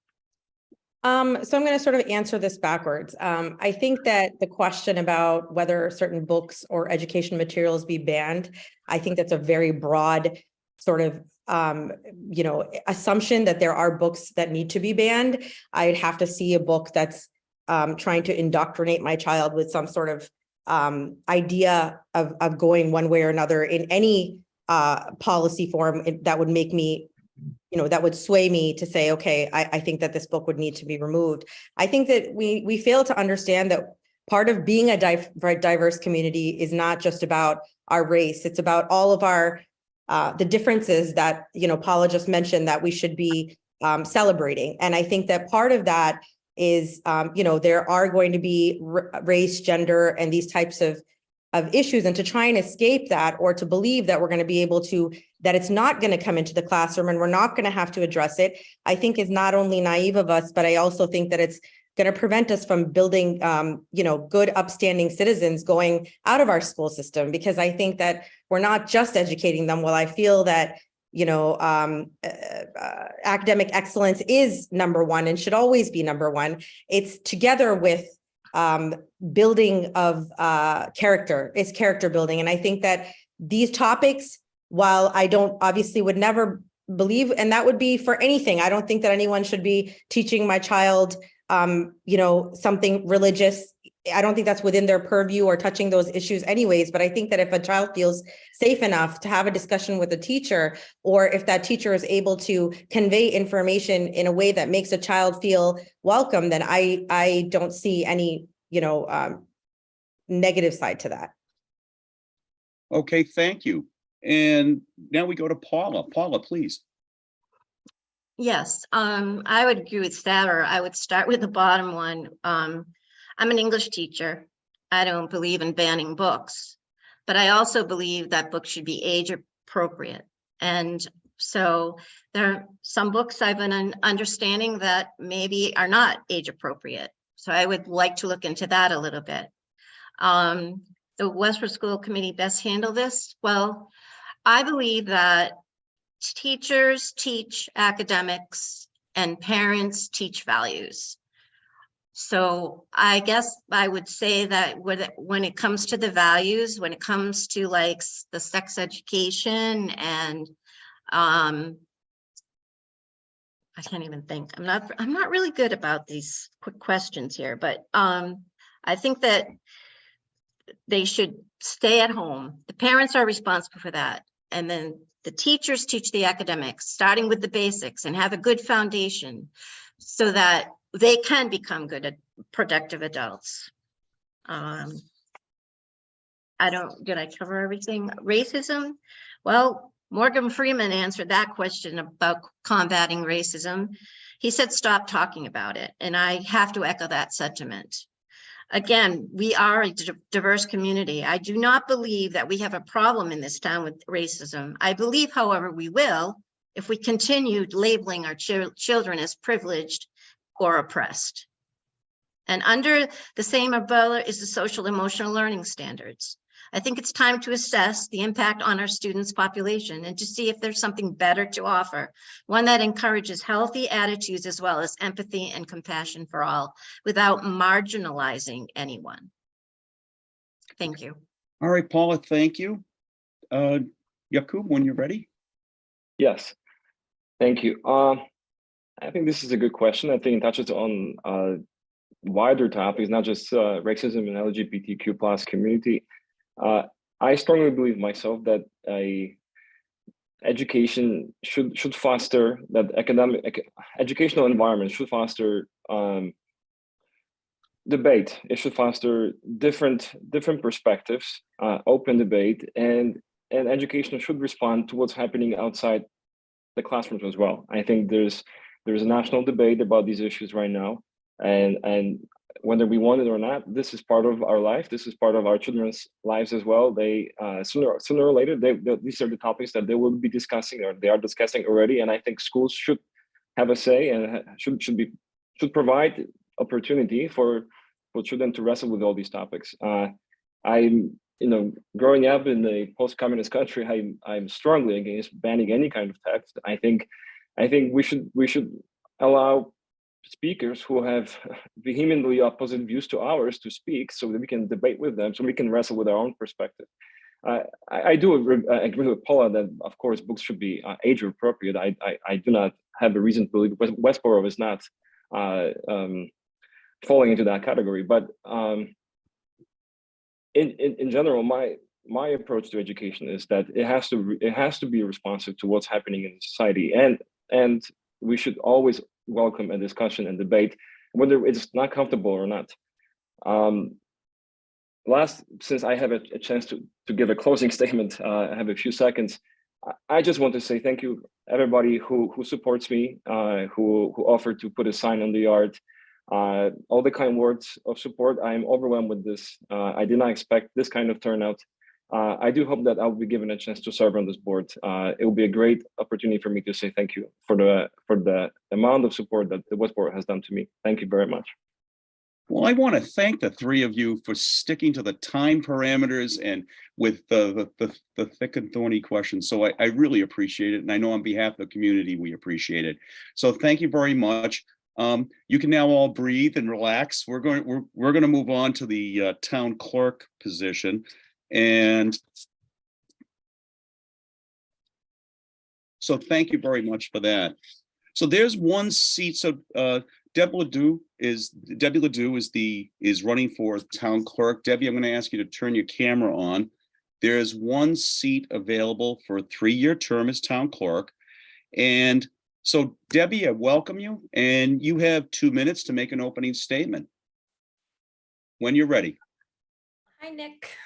[SPEAKER 4] So I'm going to sort of answer this backwards. I think that the question about whether certain books or education materials be banned, I think that's a very broad sort of, assumption that there are books that need to be banned. I'd have to see a book that's trying to indoctrinate my child with some sort of idea of going one way or another in any policy form that would make me, that would sway me to say, okay, I think that this book would need to be removed. I think that we fail to understand that part of being a diverse community is not just about our race. It's about all of our the differences that, Paula just mentioned that we should be celebrating. And I think that part of that is, there are going to be race, gender, and these types of issues, and to try and escape that, or to believe that we're going to be able to, that it's not going to come into the classroom and we're not going to have to address it, I think is not only naive of us, but I also think that it's going to prevent us from building, good, upstanding citizens going out of our school system, because I think that we're not just educating them. Well, I feel that, academic excellence is number one and should always be number one. It's together with building of character. It's character building. And I think that these topics, while I don't obviously would never believe, and that would be for anything, I don't think that anyone should be teaching my child something religious. I don't think that's within their purview or touching those issues anyways. But I think that if a child feels safe enough to have a discussion with a teacher, or if that teacher is able to convey information in a way that makes a child feel welcome, then I don't see any, negative side to that.
[SPEAKER 1] Okay, thank you. And now we go to Paula. Paula, please.
[SPEAKER 5] Yes, I would agree with Sarah. I would start with the bottom one. I'm an English teacher. I don't believe in banning books, but I also believe that books should be age appropriate. And so there are some books I've been understanding that maybe are not age appropriate. So I would like to look into that a little bit. The Westborough School Committee best handle this? Well, I believe that teachers teach academics and parents teach values. So I guess I would say that when it comes to the values, when it comes to like the sex education and I can't even think. I'm not really good about these quick questions here, but I think that they should stay at home. The parents are responsible for that. And then the teachers teach the academics, starting with the basics, and have a good foundation so that they can become good, productive adults. Did I cover everything? Racism? Well, Morgan Freeman answered that question about combating racism. He said, stop talking about it. And I have to echo that sentiment. Again, we are a diverse community. I do not believe that we have a problem in this town with racism. I believe, however, we will if we continue labeling our children as privileged or oppressed. And under the same umbrella is the social emotional learning standards. I think it's time to assess the impact on our students' population and to see if there's something better to offer, one that encourages healthy attitudes as well as empathy and compassion for all without marginalizing anyone. Thank you.
[SPEAKER 1] All right, Paula, thank you. Jakub, when you're ready.
[SPEAKER 6] Yes, thank you. I think this is a good question. I think it touches on wider topics, not just racism and LGBTQ plus community. I strongly believe myself that education should foster that educational environment should foster debate. It should foster different perspectives, open debate, and education should respond to what's happening outside the classrooms as well. I think there's a national debate about these issues right now, and whether we want it or not, this is part of our life. This is part of our children's lives as well. They sooner or later, these are the topics that they will be discussing, or they are discussing already. And I think schools should have a say and should provide opportunity for children to wrestle with all these topics. I'm growing up in a post-communist country, I'm strongly against banning any kind of text. I think we should allow speakers who have vehemently opposite views to ours to speak so that we can debate with them, so we can wrestle with our own perspective. I do agree with Paula that, of course, books should be age appropriate. I do not have a reason to believe Westborough is not falling into that category. But in general, my approach to education is that it has to be responsive to what's happening in society, and we should always welcome a discussion and debate, whether it's not comfortable or not. Since I have a chance to give a closing statement, I have a few seconds. I just want to say thank you, everybody who supports me, who offered to put a sign on the yard, all the kind words of support. I am overwhelmed with this. I did not expect this kind of turnout. I do hope that I'll be given a chance to serve on this board. It will be a great opportunity for me to say thank you for the amount of support that the Westborough has done to me. Thank you very much.
[SPEAKER 1] Well, I want to thank the three of you for sticking to the time parameters and with the thick and thorny questions. So I really appreciate it. And I know on behalf of the community, we appreciate it. So thank you very much. You can now all breathe and relax. We're going to move on to the town clerk position. And so thank you very much for that. So there's one seat. So Debbie Ledoux is running for town clerk. Debbie, I'm going to ask you to turn your camera on. There's one seat available for a 3-year term as town clerk. And so Debbie, I welcome you, and you have 2 minutes to make an opening statement when you're ready.
[SPEAKER 7] Hi, Nick.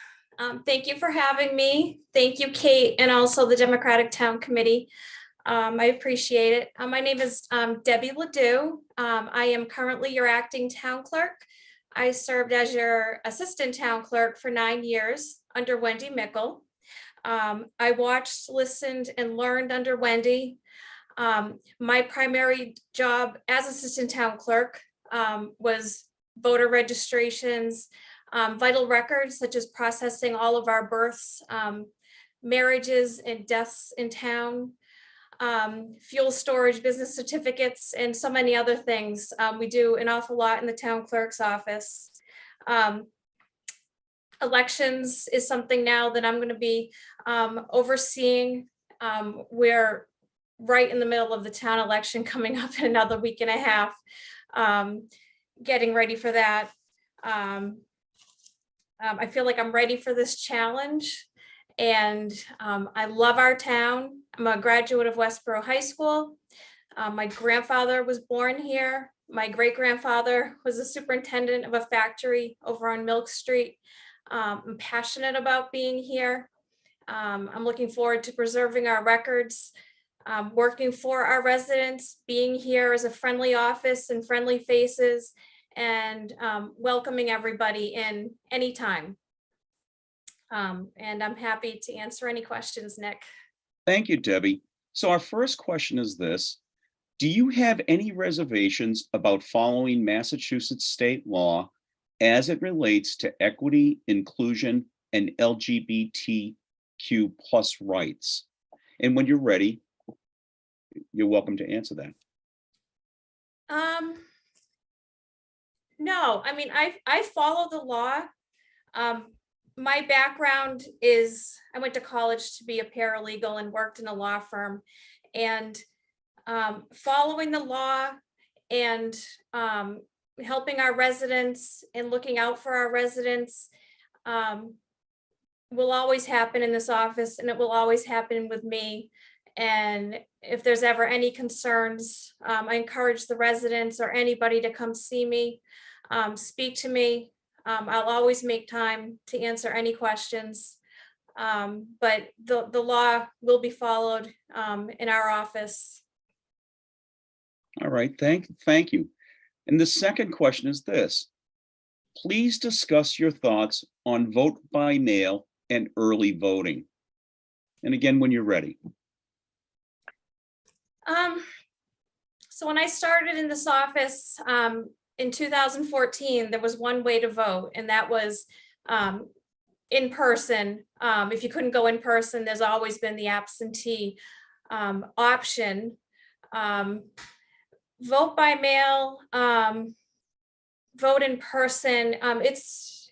[SPEAKER 7] Thank you for having me. Thank you, Kate, and also the Democratic Town Committee. I appreciate it. My name is Debbie Ledoux. I am currently your acting town clerk. I served as your assistant town clerk for 9 years under Wendy Mickle. I watched, listened, and learned under Wendy. My primary job as assistant town clerk was voter registrations, vital records such as processing all of our births, marriages and deaths in town, fuel storage, business certificates, and so many other things. We do an awful lot in the town clerk's office. Elections is something now that I'm going to be overseeing. We're right in the middle of the town election coming up in another week and a half, getting ready for that. I feel like I'm ready for this challenge, and I love our town. I'm a graduate of Westborough High School. My grandfather was born here. My great-grandfather was a superintendent of a factory over on Milk Street. I'm passionate about being here. I'm looking forward to preserving our records, working for our residents, being here as a friendly office and friendly faces, and welcoming everybody in anytime. And I'm happy to answer any questions, Nick.
[SPEAKER 1] Thank you, Debbie. So our first question is this. Do you have any reservations about following Massachusetts state law as it relates to equity, inclusion, and LGBTQ+ rights? And when you're ready, you're welcome to answer that.
[SPEAKER 7] No, I mean, I follow the law. My background is I went to college to be a paralegal and worked in a law firm, and following the law and helping our residents and looking out for our residents will always happen in this office, and it will always happen with me. And if there's ever any concerns, I encourage the residents or anybody to come see me, speak to me. I'll always make time to answer any questions, but the law will be followed in our office.
[SPEAKER 1] All right, thank you. And the second question is this. Please discuss your thoughts on vote by mail and early voting. And again, when you're ready.
[SPEAKER 7] So when I started in this office in 2014, there was one way to vote, and that was in person. If you couldn't go in person, there's always been the absentee option. vote by mail, vote in person. It's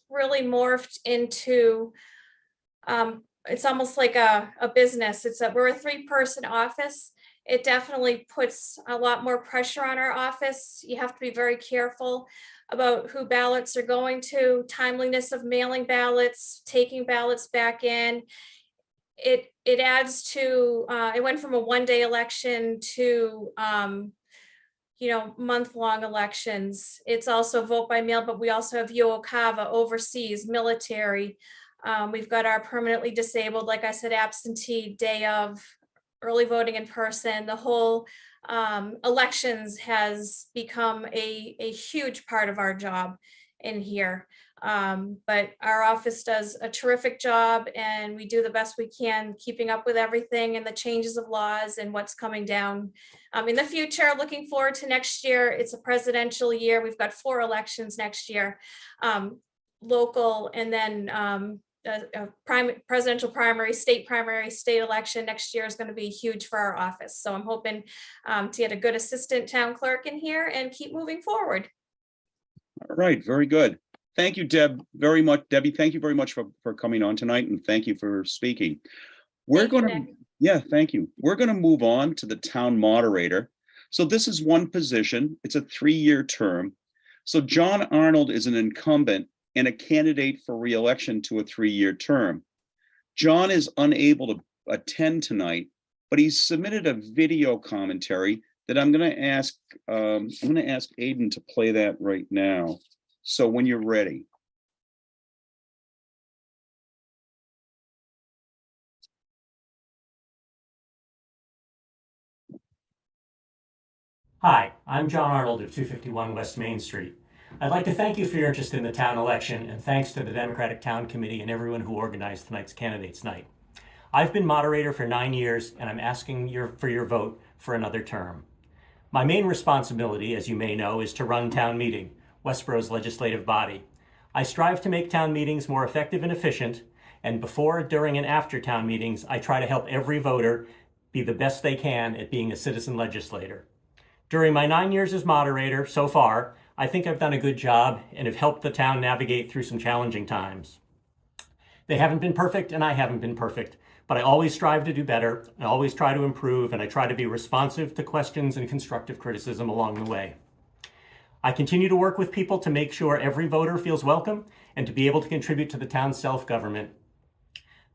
[SPEAKER 7] really morphed into, it's almost like a business. We're a 3-person office. It definitely puts a lot more pressure on our office. You have to be very careful about who ballots are going to, timeliness of mailing ballots, taking ballots back in. It adds to, it went from a 1-day election to, month-long elections. It's also vote by mail, but we also have Yookava, overseas, military. We've got our permanently disabled, like I said, absentee, day of, early voting in person. The whole elections has become a huge part of our job in here. But our office does a terrific job, and we do the best we can keeping up with everything and the changes of laws and what's coming down in the future. Looking forward to next year. It's a presidential year. We've got 4 elections next year, local, and then presidential primary, state election next year is going to be huge for our office. So I'm hoping to get a good assistant town clerk in here and keep moving forward.
[SPEAKER 1] All right, very good. Thank you, very much, Debbie. Thank you very much for coming on tonight, and thank you for speaking. We're going to, yeah, thank you. We're going to move on to the town moderator. So this is one position. It's a 3-year term. So John Arnold is an incumbent and a candidate for re-election to a 3-year term. John is unable to attend tonight, but he's submitted a video commentary that I'm going to ask Aiden to play that right now. So when you're ready.
[SPEAKER 8] Hi, I'm John Arnold of 251 West Main Street. I'd like to thank you for your interest in the town election, and thanks to the Democratic Town Committee and everyone who organized tonight's candidates night. I've been moderator for 9 years, and I'm asking for your vote for another term. My main responsibility, as you may know, is to run town meeting, Westborough's legislative body. I strive to make town meetings more effective and efficient, and before, during, and after town meetings, I try to help every voter be the best they can at being a citizen legislator. During my 9 years as moderator so far, I think I've done a good job and have helped the town navigate through some challenging times. They haven't been perfect, and I haven't been perfect, but I always strive to do better, I always try to improve, and I try to be responsive to questions and constructive criticism along the way. I continue to work with people to make sure every voter feels welcome and to be able to contribute to the town's self-government.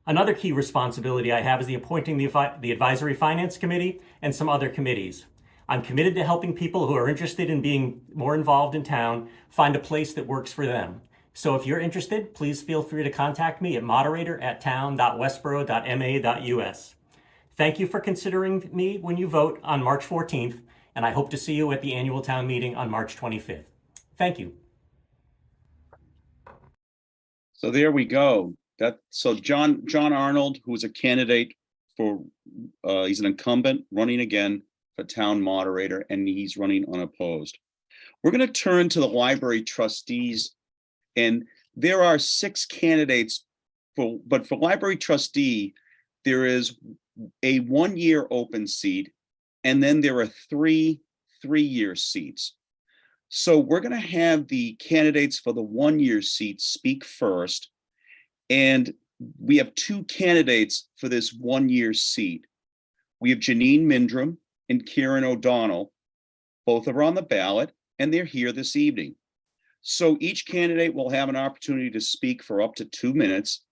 [SPEAKER 8] Another key responsibility I have is appointing the Advisory Finance Committee and some other committees. I'm committed to helping people who are interested in being more involved in town find a place that works for them. So if you're interested, please feel free to contact me at moderator@town.westborough.ma.us. Thank you for considering me when you vote on March 14th, and I hope to see you at the annual town meeting on March 25th. Thank you.
[SPEAKER 1] So there we go. So John Arnold, who is a candidate for, he's an incumbent running again for town moderator, and he's running unopposed. We're going to turn to the library trustees, and there are 6 candidates but for library trustee, there is a 1-year open seat, and then there are 3 3-year seats. So we're going to have the candidates for the 1-year seat speak first, and we have 2 candidates for this 1-year seat. We have Jeanine Mindrum and Ciaran O'Donnell. Both are on the ballot, and they're here this evening. So each candidate will have an opportunity to speak for up to 2 minutes.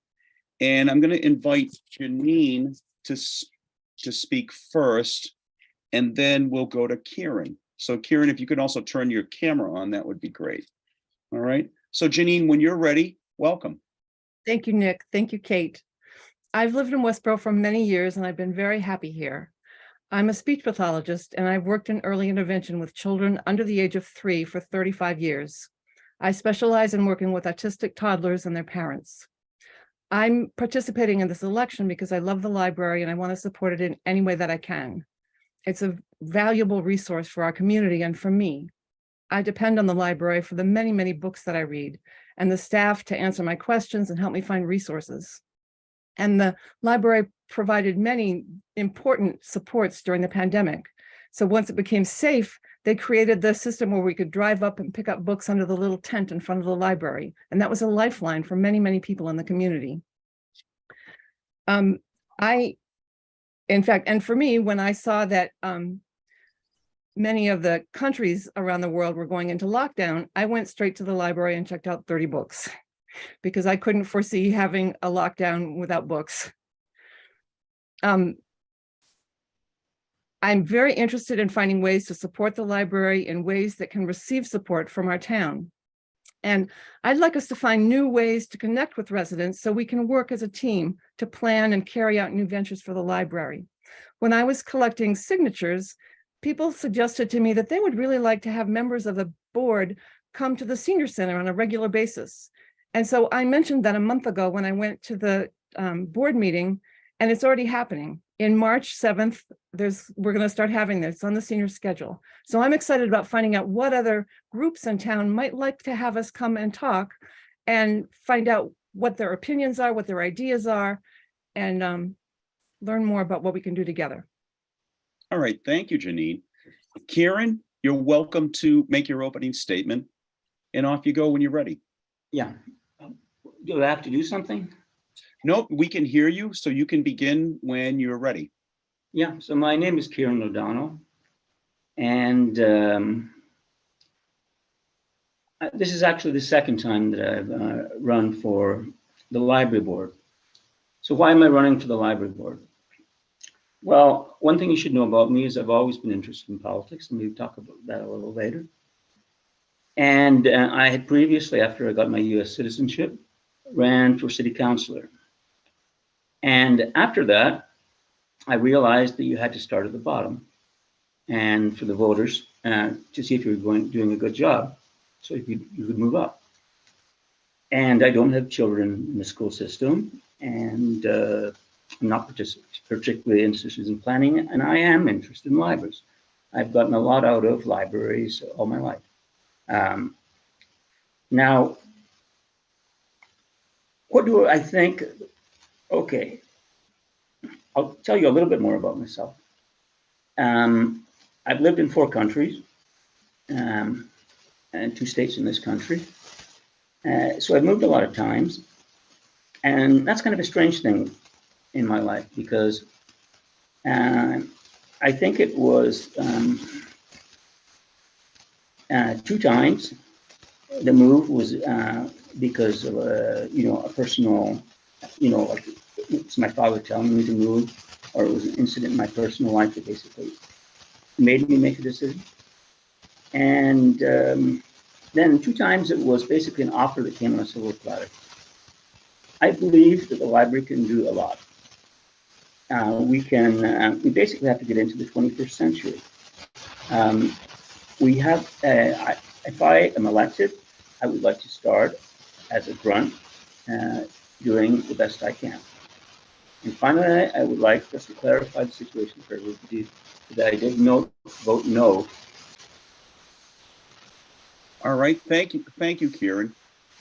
[SPEAKER 1] And I'm going to invite Jeanine to speak first, and then we'll go to Ciaran. So Ciaran, if you could also turn your camera on, that would be great. All right. So Jeanine, when you're ready, welcome.
[SPEAKER 9] Thank you, Nick. Thank you, Kate. I've lived in Westborough for many years, and I've been very happy here. I'm a speech pathologist, and I've worked in early intervention with children under the age of 3 for 35 years. I specialize in working with autistic toddlers and their parents. I'm participating in this election because I love the library and I want to support it in any way that I can. It's a valuable resource for our community and for me. I depend on the library for the many, many books that I read and the staff to answer my questions and help me find resources. And the library provided many important supports during the pandemic. So once it became safe, they created the system where we could drive up and pick up books under the little tent in front of the library. And that was a lifeline for many, many people in the community. In fact, and for me, when I saw that many of the countries around the world were going into lockdown, I went straight to the library and checked out 30 books because I couldn't foresee having a lockdown without books. I'm very interested in finding ways to support the library in ways that can receive support from our town. And I'd like us to find new ways to connect with residents so we can work as a team to plan and carry out new ventures for the library. When I was collecting signatures, people suggested to me that they would really like to have members of the board come to the senior center on a regular basis. And so I mentioned that a month ago when I went to the board meeting, and it's already happening. In March 7th, we're going to start having this on the senior schedule. So I'm excited about finding out what other groups in town might like to have us come and talk and find out what their opinions are, what their ideas are, and learn more about what we can do together.
[SPEAKER 1] All right, thank you, Jeanine. Ciaran, you're welcome to make your opening statement, and off you go when you're ready.
[SPEAKER 10] Yeah. Do I have to do something?
[SPEAKER 1] Nope, we can hear you, so you can begin when you're ready.
[SPEAKER 10] Yeah, so my name is Ciaran O'Donnell, and this is actually the second time that I've run for the library board. So why am I running for the library board? Well, one thing you should know about me is I've always been interested in politics, and we'll talk about that a little later. And I had previously, after I got my US citizenship, ran for city councillor. And after that, I realized that you had to start at the bottom and for the voters to see if you were doing a good job, so you could move up. And I don't have children in the school system, and I'm not particularly interested in planning, and I am interested in libraries. I've gotten a lot out of libraries all my life. Now, what do I think? Okay, I'll tell you a little bit more about myself. I've lived in 4 countries and 2 states in this country. So I've moved a lot of times, and that's kind of a strange thing in my life because I think it was 2 times the move was because of a personal, like it's my father telling me to move, or it was an incident in my personal life that basically made me make a decision. And then 2 times it was basically an offer that came on a silver platter. I believe that the library can do a lot. We basically have to get into the 21st century. We have, if I am elected, I would like to start as a grunt, doing the best I can. And finally, I would like us to clarify the situation for everybody that I did vote no.
[SPEAKER 1] All right, thank you, Ciaran.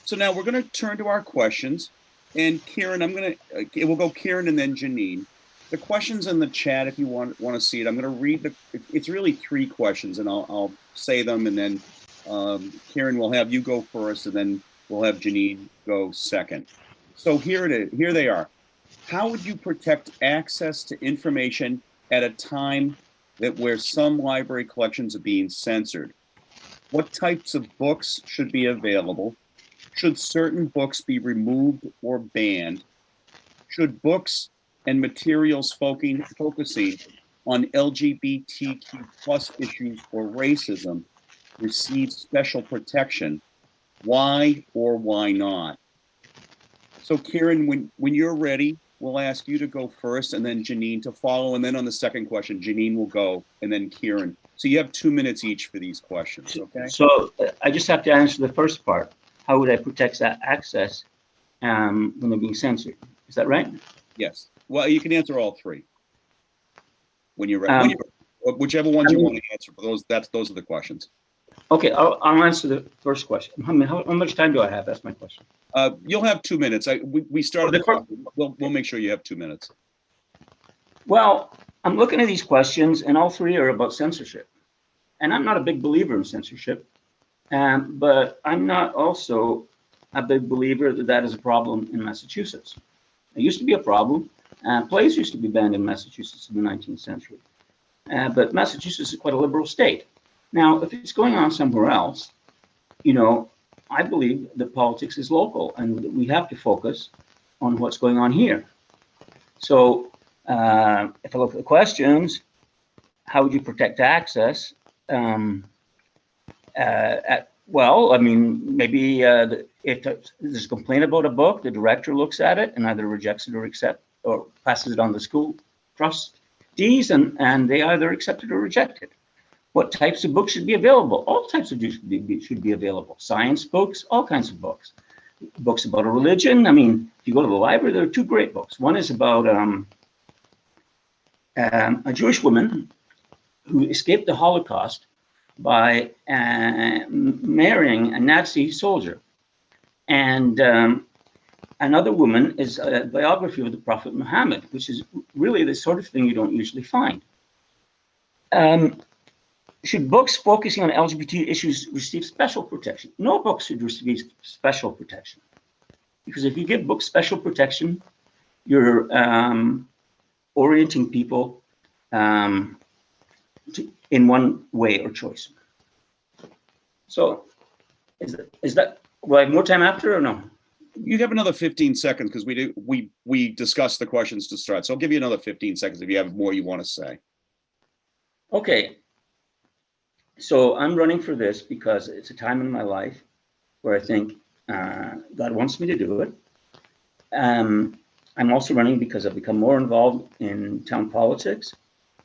[SPEAKER 1] So now we're going to turn to our questions, and Ciaran, we'll go Ciaran and then Jeanine. The questions in the chat, if you want to see it, I'm going to read it's really 3 questions, and I'll say them, and then Ciaran will have you go first, and then we'll have Jeanine go second. So here they are. How would you protect access to information at a time where some library collections are being censored? What types of books should be available? Should certain books be removed or banned? Should books and materials focusing on LGBTQ+ issues or racism receive special protection? Why or why not? So Ciaran, when you're ready, we'll ask you to go first, and then Jeanine to follow, and then on the second question, Jeanine will go, and then Ciaran. So you have 2 minutes each for these questions, okay?
[SPEAKER 10] So I just have to answer the first part. How would I protect that access when they're being censored? Is that right?
[SPEAKER 1] Yes. Well, you can answer all 3 when you're ready. Whichever ones you want to answer, but those are the questions.
[SPEAKER 10] Okay, I'll answer the first question. How much time do I have? That's my question.
[SPEAKER 1] You'll have 2 minutes. We started the clock. We'll make sure you have 2 minutes.
[SPEAKER 10] Well, I'm looking at these questions and all three are about censorship. And I'm not a big believer in censorship, but I'm not also a big believer that that is a problem in Massachusetts. It used to be a problem. Plays used to be banned in Massachusetts in the 19th century. But Massachusetts is quite a liberal state. Now, if it's going on somewhere else, you know, I believe that politics is local and that we have to focus on what's going on here. So if I look at the questions, how would you protect access? Well, I mean, maybe if there's a complaint about a book, the director looks at it and either rejects it or accepts or passes it on to the school trustees, and they either accept it or reject it. What types of books should be available? All types of books should be available. Science books, all kinds of books. Books about a religion. I mean, if you go to the library, there are two great books. One is about a Jewish woman who escaped the Holocaust by marrying a Nazi soldier. And another woman is a biography of the Prophet Muhammad, which is really the sort of thing you don't usually find. Should books focusing on LGBT issues receive special protection? No books should receive special protection. Because if you give books special protection, you're orienting people in one way or choice. So is that, will I have more time after or no?
[SPEAKER 1] You have another 15 seconds because we discussed the questions to start. So I'll give you another 15 seconds if you have more you want to say.
[SPEAKER 10] Okay. So I'm running for this because it's a time in my life where I think God wants me to do it. I'm also running because I've become more involved in town politics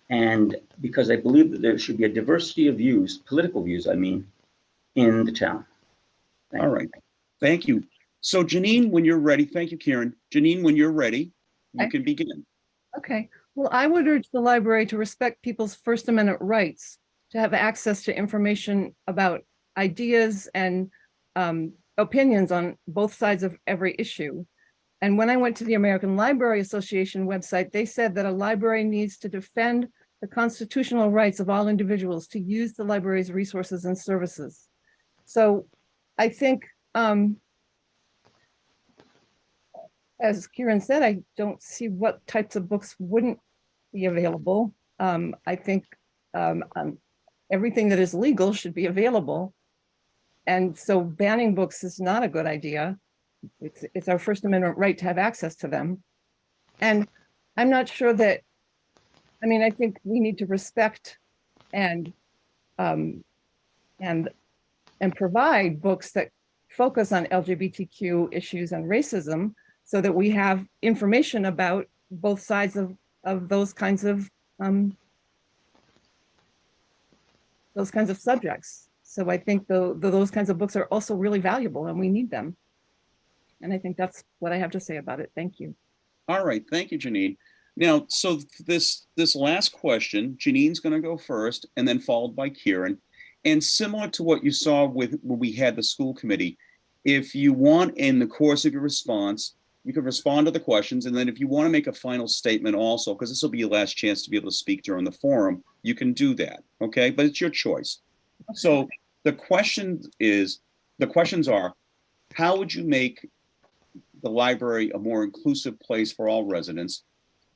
[SPEAKER 10] and because I believe that there should be a diversity of views, political views, I mean, in the town.
[SPEAKER 1] All right. Thank you. So Jeanine, when you're ready, thank you, Ciaran. Jeanine, when you're ready, you can begin.
[SPEAKER 9] Okay. Well, I would urge the library to respect people's First Amendment rights to have access to information about ideas and opinions on both sides of every issue. And when I went to the American Library Association website, they said that a library needs to defend the constitutional rights of all individuals to use the library's resources and services. So I think, as Ciaran said, I don't see what types of books wouldn't be available. I think everything that is legal should be available. And so banning books is not a good idea. It's our First Amendment right to have access to them. And I'm not sure that, I mean, I think we need to respect and provide books that focus on LGBTQ issues and racism so that we have information about both sides of those kinds of subjects. So I think those kinds of books are also really valuable and we need them. And I think that's what I have to say about it. Thank you.
[SPEAKER 1] All right. Thank you, Jeanine. Now, so this last question, Jeanine's going to go first and then followed by Ciaran. And similar to what you saw when we had the school committee, if you want in the course of your response, you can respond to the questions. And then if you want to make a final statement also, because this will be your last chance to be able to speak during the forum, you can do that. Okay. But it's your choice. Okay. So the questions are, how would you make the library a more inclusive place for all residents?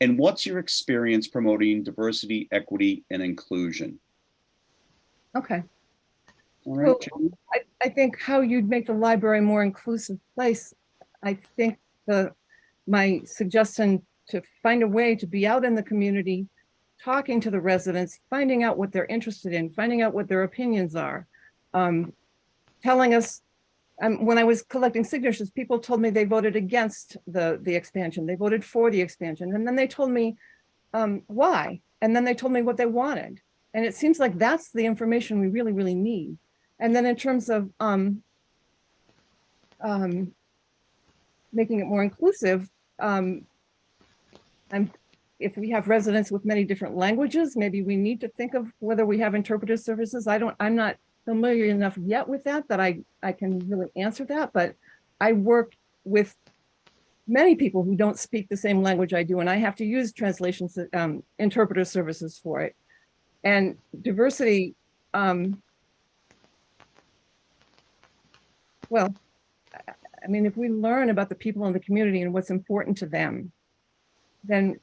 [SPEAKER 1] And what's your experience promoting diversity, equity, and inclusion?
[SPEAKER 9] Okay.
[SPEAKER 1] All right.
[SPEAKER 9] So I think how you'd make the library a more inclusive place, I think my suggestion to find a way to be out in the community, talking to the residents, finding out what they're interested in, finding out what their opinions are, telling us, when I was collecting signatures, people told me they voted against the expansion. They voted for the expansion. And then they told me why. And then they told me what they wanted. And it seems like that's the information we really, really need. And then in terms of making it more inclusive, if we have residents with many different languages, maybe we need to think of whether we have interpretive services. I'm not familiar enough yet with that I can really answer that, but I work with many people who don't speak the same language I do, and I have to use translation interpreter services for it. And diversity, well, I mean, if we learn about the people in the community and what's important to them, then,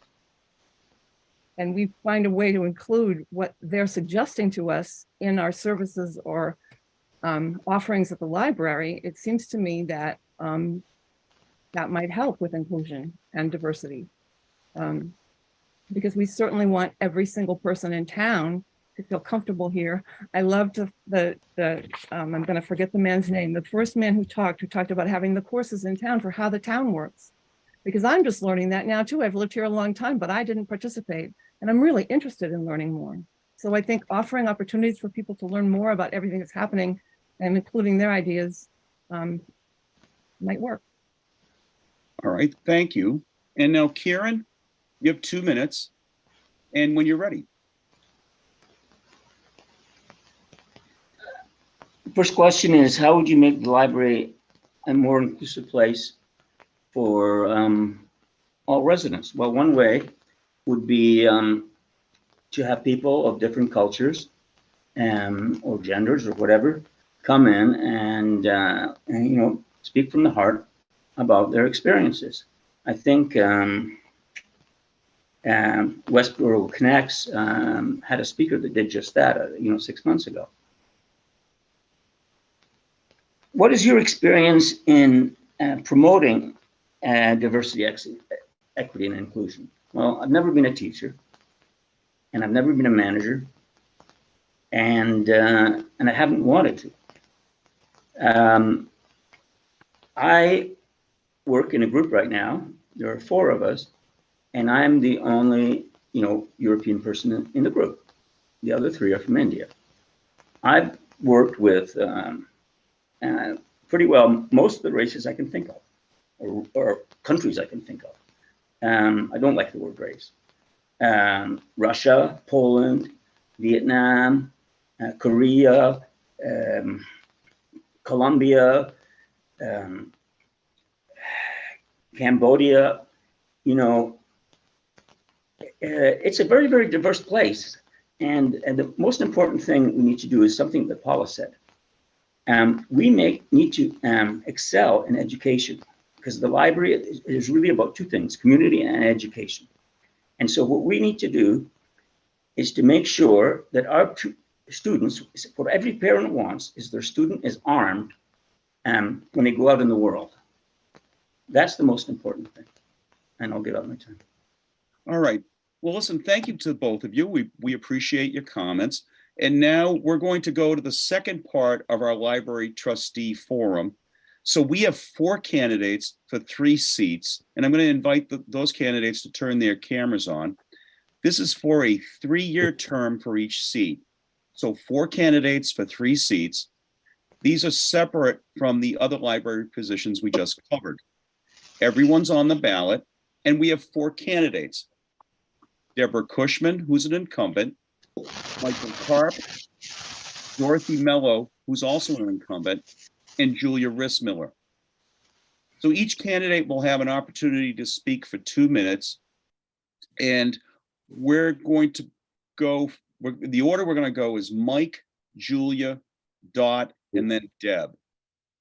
[SPEAKER 9] and we find a way to include what they're suggesting to us in our services or offerings at the library, it seems to me that that might help with inclusion and diversity. Because we certainly want every single person in town to feel comfortable here. I loved I'm gonna forget the man's name, the first man who talked about having the courses in town for how the town works. Because I'm just learning that now too. I've lived here a long time, but I didn't participate. And I'm really interested in learning more. So I think offering opportunities for people to learn more about everything that's happening and including their ideas might work.
[SPEAKER 1] All right, thank you. And now, Ciaran, you have 2 minutes, and when you're ready.
[SPEAKER 10] First question is, how would you make the library a more inclusive place for all residents? Well, one way would be to have people of different cultures or genders or whatever come in and you know, speak from the heart about their experiences. I think Westborough Connects had a speaker that did just that, you know, 6 months ago. What is your experience in promoting diversity, equity, and inclusion? Well, I've never been a teacher, and I've never been a manager, and I haven't wanted to. I work in a group right now. There are 4 of us, and I'm the only, you know, European person in the group. The other 3 are from India. I've worked with pretty well most of the races I can think of, or countries I can think of. I don't like the word race. Russia, Poland, Vietnam, Korea, Colombia, Cambodia. You know, it's a very, very diverse place. And the most important thing we need to do is something that Paula said. We need to excel in education, because the library is really about 2 things, community and education. And so what we need to do is to make sure that our students, what every parent wants, is their student is armed when they go out in the world. That's the most important thing. And I'll get out my time.
[SPEAKER 1] All right. Well, listen, thank you to both of you. We appreciate your comments. And now we're going to go to the second part of our library trustee forum. So we have 4 candidates for 3 seats, and I'm going to invite those candidates to turn their cameras on. This is for a 3-year term for each seat. So 4 candidates for 3 seats. These are separate from the other library positions we just covered. Everyone's on the ballot, and we have 4 candidates. Deborah Cushman, who's an incumbent, Michael Karp, Dorothy Mello, who's also an incumbent, and Julia Rissmiller. So each candidate will have an opportunity to speak for 2 minutes, and we're going to go, the order we're going to go is Mike, Julia, Dot, and then Deb.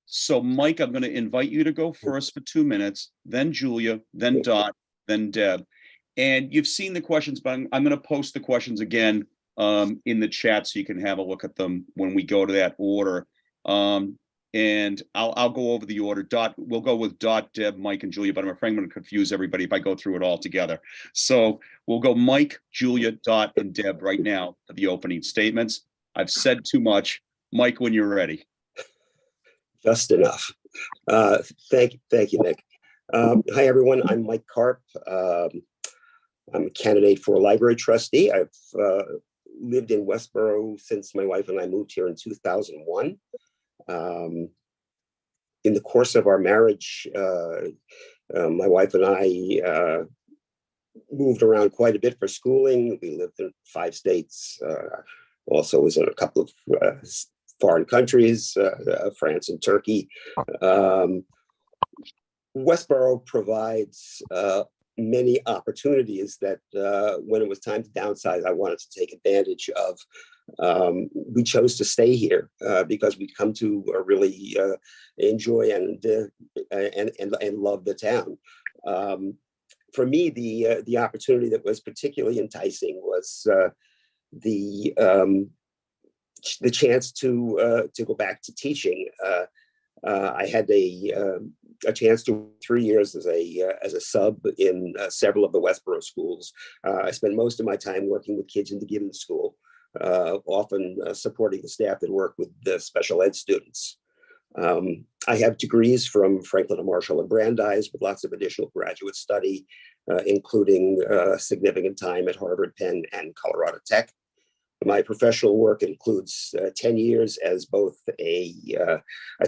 [SPEAKER 1] So Mike, I'm going to invite you to go first for 2 minutes, then Julia, then Dot, then Deb. And you've seen the questions, but I'm going to post the questions again in the chat so you can have a look at them when we go to that order. And I'll go over the order. Dot, we'll go with Dot, Deb, Mike, and Julia, but I'm afraid I'm going to confuse everybody if I go through it all together. So we'll go Mike, Julia, Dot, and Deb right now for the opening statements. I've said too much. Mike, when you're ready.
[SPEAKER 11] Just enough. Thank you, Nick. Hi, everyone. I'm Mike Karp. I'm a candidate for library trustee. I've lived in Westborough since my wife and I moved here in 2001. In the course of our marriage, my wife and I moved around quite a bit for schooling. We lived in 5 states, also was in a couple of foreign countries, France and Turkey. Westborough provides many opportunities that when it was time to downsize, I wanted to take advantage of. We chose to stay here because we'd come to really enjoy and love the town. For me, the opportunity that was particularly enticing was the chance to go back to teaching. I had a chance to 3 years as a sub in several of the Westborough schools. I spent most of my time working with kids in the given school, often supporting the staff that work with the special ed students. I have degrees from Franklin and Marshall and Brandeis with lots of additional graduate study, including significant time at Harvard, Penn, and Colorado Tech. My professional work includes 10 years as both a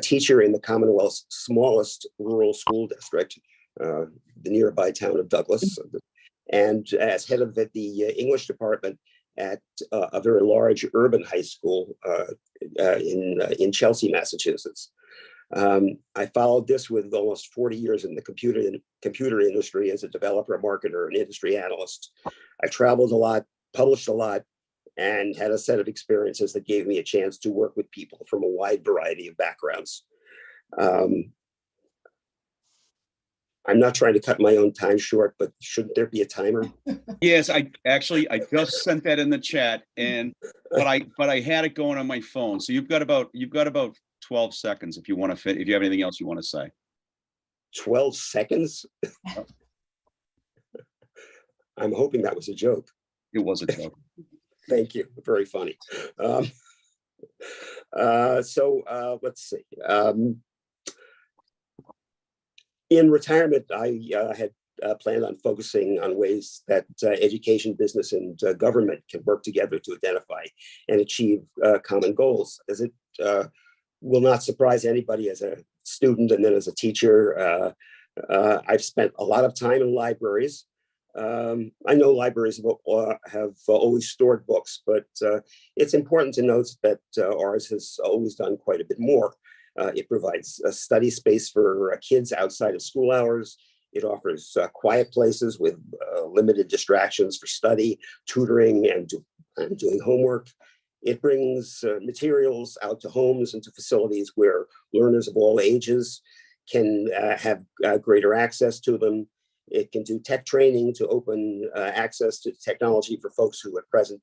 [SPEAKER 11] teacher in the Commonwealth's smallest rural school district, the nearby town of Douglas, and as head of the English department at a very large urban high school in Chelsea, Massachusetts. I followed this with almost 40 years in the computer industry as a developer, marketer, and industry analyst. I traveled a lot, published a lot, and had a set of experiences that gave me a chance to work with people from a wide variety of backgrounds. I'm not trying to cut my own time short, but shouldn't there be a timer?
[SPEAKER 1] Yes, I just sent that in the chat, but I had it going on my phone. So you've got about 12 seconds if you want to fit. If you have anything else you want to say.
[SPEAKER 11] 12 seconds? I'm hoping that was a joke.
[SPEAKER 1] It was a joke.
[SPEAKER 11] Thank you. Very funny. Let's see. In retirement, I had planned on focusing on ways that education, business, and government can work together to identify and achieve common goals. As it will not surprise anybody, as a student and then as a teacher, I've spent a lot of time in libraries. I know libraries have always stored books, but it's important to note that ours has always done quite a bit more. It provides a study space for kids outside of school hours. It offers quiet places with limited distractions for study, tutoring, and doing homework. It brings materials out to homes and to facilities where learners of all ages can have greater access to them. It can do tech training to open access to technology for folks who at present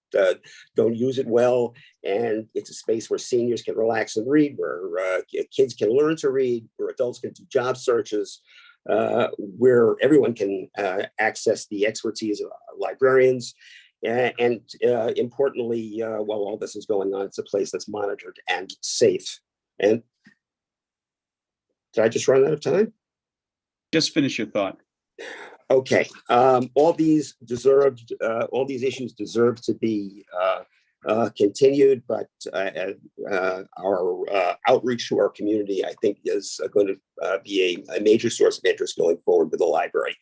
[SPEAKER 11] don't use it well. And it's a space where seniors can relax and read, where kids can learn to read, where adults can do job searches, where everyone can access the expertise of librarians. And importantly, while all this is going on, it's a place that's monitored and safe. And did I just run out of time?
[SPEAKER 1] Just finish your thought.
[SPEAKER 11] Okay, all these issues deserve to be continued, but our outreach to our community, I think, is going to be a major source of interest going forward with the library.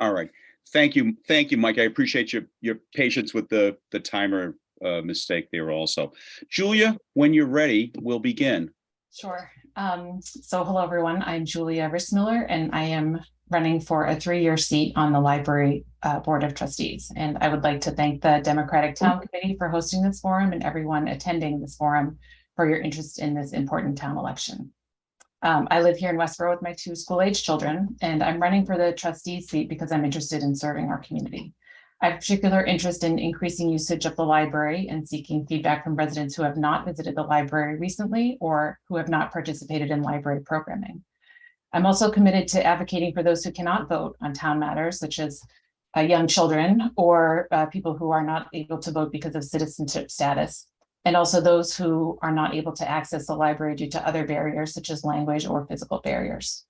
[SPEAKER 1] All right, thank you, Mike. I appreciate your patience with the timer mistake there also. Julia, when you're ready, we'll begin.
[SPEAKER 12] Sure. So hello, everyone. I'm Julia Rissmiller, and I am running for a 3-year seat on the Library Board of Trustees. And I would like to thank the Democratic Town Committee for hosting this forum and everyone attending this forum for your interest in this important town election. I live here in Westborough with my 2 school-age children, and I'm running for the trustee seat because I'm interested in serving our community. I have particular interest in increasing usage of the library and seeking feedback from residents who have not visited the library recently or who have not participated in library programming. I'm also committed to advocating for those who cannot vote on town matters, such as young children or people who are not able to vote because of citizenship status, and also those who are not able to access the library due to other barriers, such as language or physical barriers.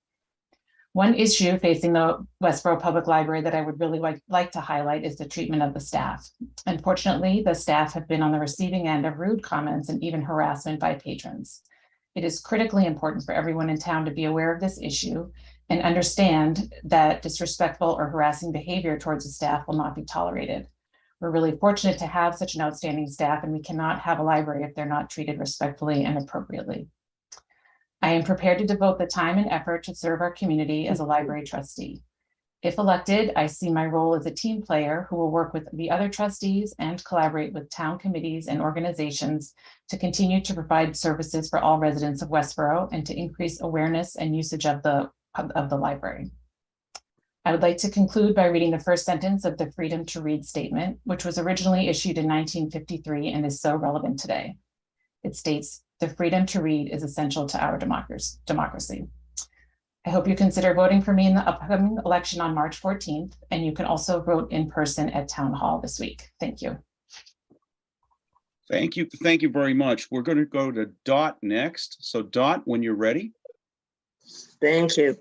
[SPEAKER 12] One issue facing the Westborough Public Library that I would really like to highlight is the treatment of the staff. Unfortunately, the staff have been on the receiving end of rude comments and even harassment by patrons. It is critically important for everyone in town to be aware of this issue and understand that disrespectful or harassing behavior towards the staff will not be tolerated. We're really fortunate to have such an outstanding staff, and we cannot have a library if they're not treated respectfully and appropriately. I am prepared to devote the time and effort to serve our community as a library trustee. If elected, I see my role as a team player who will work with the other trustees and collaborate with town committees and organizations to continue to provide services for all residents of Westborough and to increase awareness and usage of the library. I would like to conclude by reading the first sentence of the Freedom to Read statement, which was originally issued in 1953 and is so relevant today. It states, "The freedom to read is essential to our democracy." I hope you consider voting for me in the upcoming election on March 14th, and you can also vote in person at Town Hall this week. Thank you.
[SPEAKER 1] Thank you. Thank you very much. We're going to go to Dot next. So Dot, when you're ready.
[SPEAKER 13] Thank you.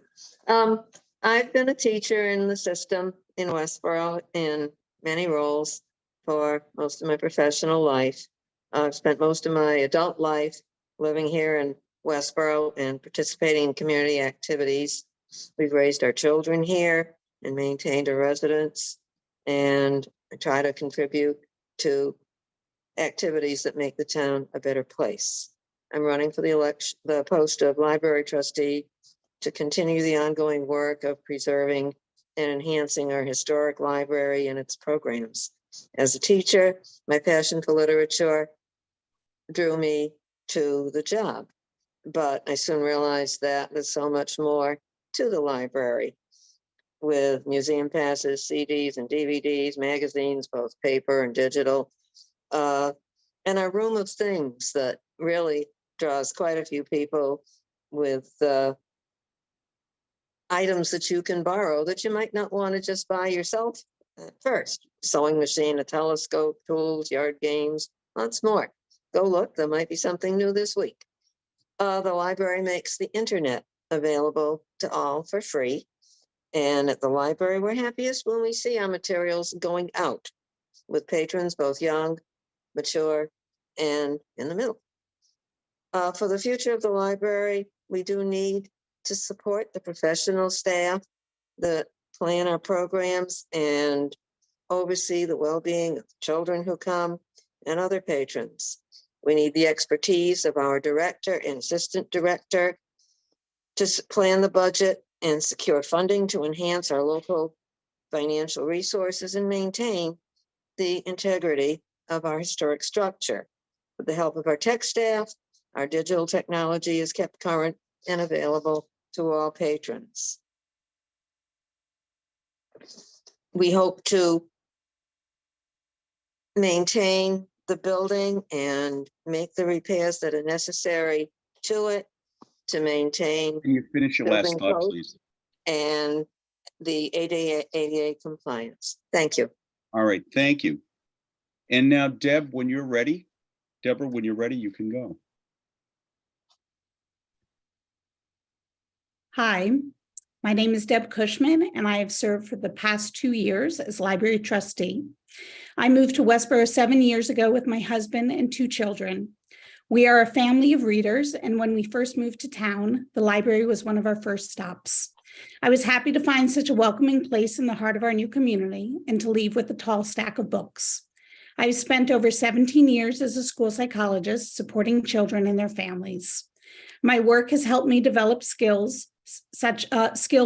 [SPEAKER 13] I've been a teacher in the system in Westborough in many roles for most of my professional life. I've spent most of my adult life living here in Westborough and participating in community activities. We've raised our children here and maintained a residence, and I try to contribute to activities that make the town a better place. I'm running for the post of library trustee to continue the ongoing work of preserving and enhancing our historic library and its programs. As a teacher, my passion for literature drew me to the job, but I soon realized that there's so much more to the library, with museum passes, CDs and DVDs, magazines, both paper and digital, and a room of things that really draws quite a few people, with items that you can borrow that you might not want to just buy yourself at first. Sewing machine, a telescope, tools, yard games, lots more. Go look, there might be something new this week. The library makes the internet available to all for free. And at the library, we're happiest when we see our materials going out with patrons, both young, mature, and in the middle. For the future of the library, we do need to support the professional staff that plan our programs and oversee the well-being of children who come and other patrons. We need the expertise of our director and assistant director to plan the budget and secure funding to enhance our local financial resources and maintain the integrity of our historic structure. With the help of our tech staff, our digital technology is kept current and available to all patrons. We hope to maintain the building and make the repairs that are necessary to it to maintain.
[SPEAKER 1] Can you finish your last thought, please?
[SPEAKER 13] And the ADA compliance. Thank you.
[SPEAKER 1] All right, thank you. And now, Deborah, when you're ready, you can go.
[SPEAKER 14] Hi, my name is Deb Cushman, and I have served for the past 2 years as library trustee. I moved to Westborough 7 years ago with my husband and 2 children. We are a family of readers, and when we first moved to town, the library was one of our first stops. I was happy to find such a welcoming place in the heart of our new community and to leave with a tall stack of books. I've spent over 17 years as a school psychologist supporting children and their families. My work has helped me develop skills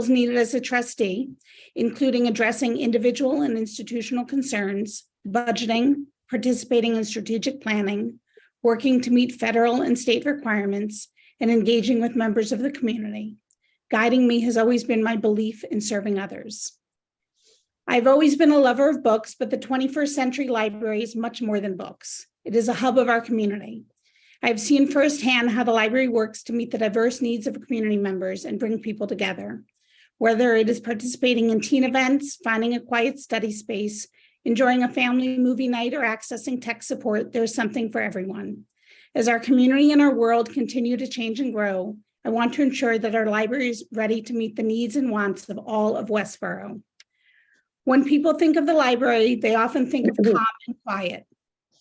[SPEAKER 14] needed as a trustee, including addressing individual and institutional concerns, budgeting, participating in strategic planning, working to meet federal and state requirements, and engaging with members of the community. Guiding me has always been my belief in serving others. I've always been a lover of books, but the 21st century library is much more than books. It is a hub of our community. I've seen firsthand how the library works to meet the diverse needs of community members and bring people together. Whether it is participating in teen events, finding a quiet study space, enjoying a family movie night, or accessing tech support, there's something for everyone. As our community and our world continue to change and grow, I want to ensure that our library is ready to meet the needs and wants of all of Westborough. When people think of the library, they often think of calm and quiet.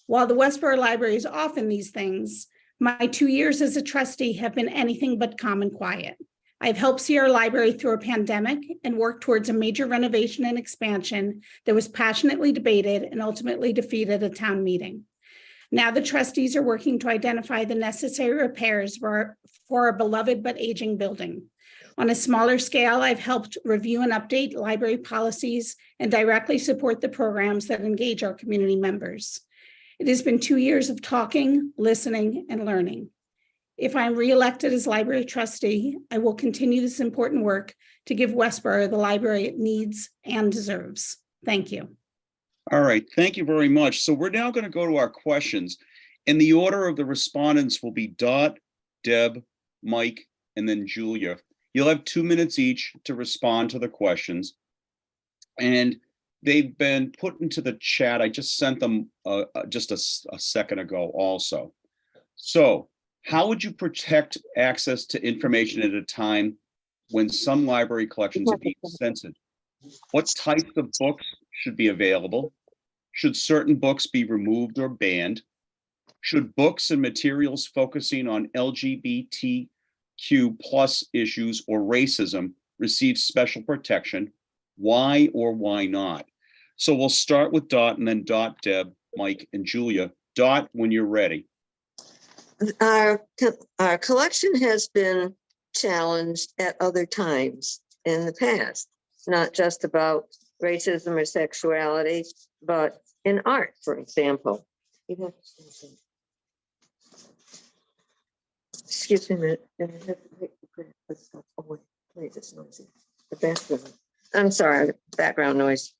[SPEAKER 14] While the Westborough Library is often these things, my 2 years as a trustee have been anything but calm and quiet. I've helped see our library through a pandemic and worked towards a major renovation and expansion that was passionately debated and ultimately defeated at town meeting. Now the trustees are working to identify the necessary repairs for our beloved but aging building. On a smaller scale, I've helped review and update library policies and directly support the programs that engage our community members. It has been 2 years of talking, listening, and learning. If I'm reelected as library trustee, I will continue this important work to give Westborough the library it needs and deserves. Thank you.
[SPEAKER 1] All right, thank you very much. So we're now going to go to our questions. And the order of the respondents will be Dot, Deb, Mike, and then Julia. You'll have 2 minutes each to respond to the questions. And they've been put into the chat. I just sent them just a second ago also. So how would you protect access to information at a time when some library collections are being censored? What types of books should be available? Should certain books be removed or banned? Should books and materials focusing on LGBTQ+ issues or racism receive special protection? Why or why not? So we'll start with Dot and then Dot, Deb, Mike, and Julia. Dot, when you're ready.
[SPEAKER 13] Our collection has been challenged at other times in the past, not just about racism or sexuality, but in art, for example. Excuse me a minute. Please, it's noisy. The background. I'm sorry, background noise.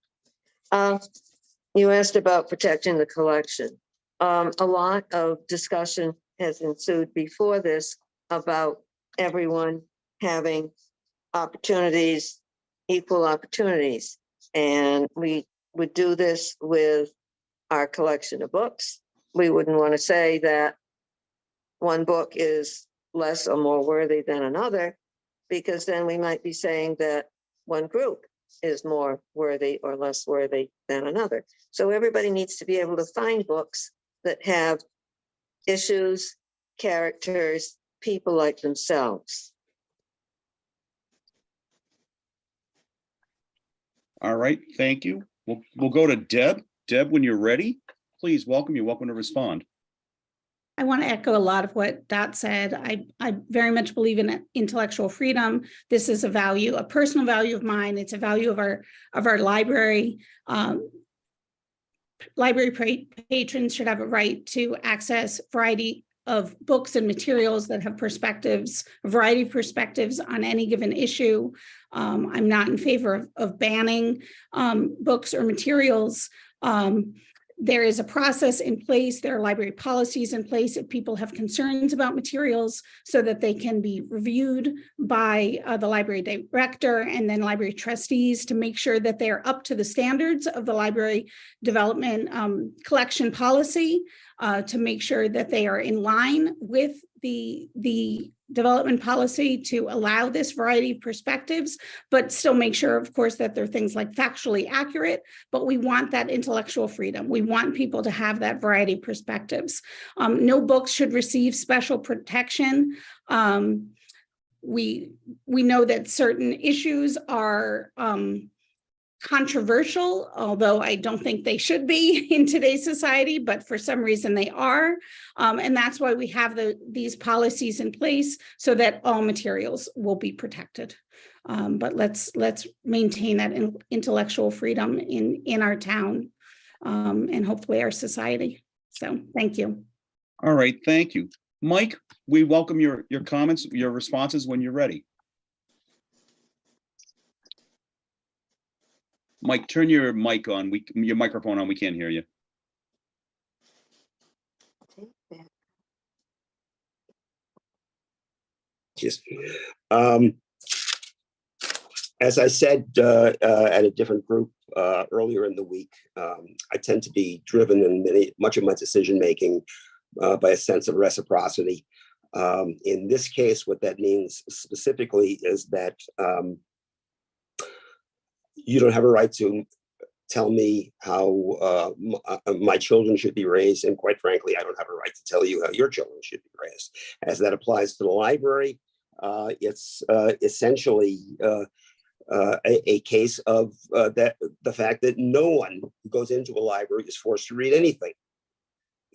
[SPEAKER 13] You asked about protecting the collection. A lot of discussion has ensued before this about everyone having opportunities, equal opportunities. And we would do this with our collection of books. We wouldn't want to say that one book is less or more worthy than another, because then we might be saying that one group is more worthy or less worthy than another. So everybody needs to be able to find books that have issues, characters, people like themselves.
[SPEAKER 1] All right, thank you. We'll go to Deb. Deb, when you're ready, please welcome. You're welcome to respond.
[SPEAKER 14] I want to echo a lot of what Dot said. I very much believe in intellectual freedom. This is a value, a personal value of mine. It's a value of our library. Library patrons should have a right to access variety of books and materials that have perspectives, a variety of perspectives on any given issue. I'm not in favor of banning books or materials. There is a process in place. There are library policies in place if people have concerns about materials, so that they can be reviewed by the library director and then library trustees to make sure that they are up to the standards of the library development collection policy, to make sure that they are in line with the development policy to allow this variety of perspectives, but still make sure, of course, that they're things like factually accurate, but we want that intellectual freedom. We want people to have that variety of perspectives. No books should receive special protection. We know that certain issues are controversial, although I don't think they should be in today's society, but for some reason they are. And that's why we have these policies in place, so that all materials will be protected. But let's maintain that intellectual freedom in our town, and hopefully our society. So thank you.
[SPEAKER 1] All right, thank you. Mike, we welcome your comments, your responses when you're ready. Mike, turn your mic on. Your microphone on. We can't hear you.
[SPEAKER 11] Yes. As I said at a different group earlier in the week, I tend to be driven in much of my decision making by a sense of reciprocity. In this case, what that means specifically is that you don't have a right to tell me how my children should be raised. And quite frankly, I don't have a right to tell you how your children should be raised. As that applies to the library, it's essentially a case of the fact that no one who goes into a library is forced to read anything.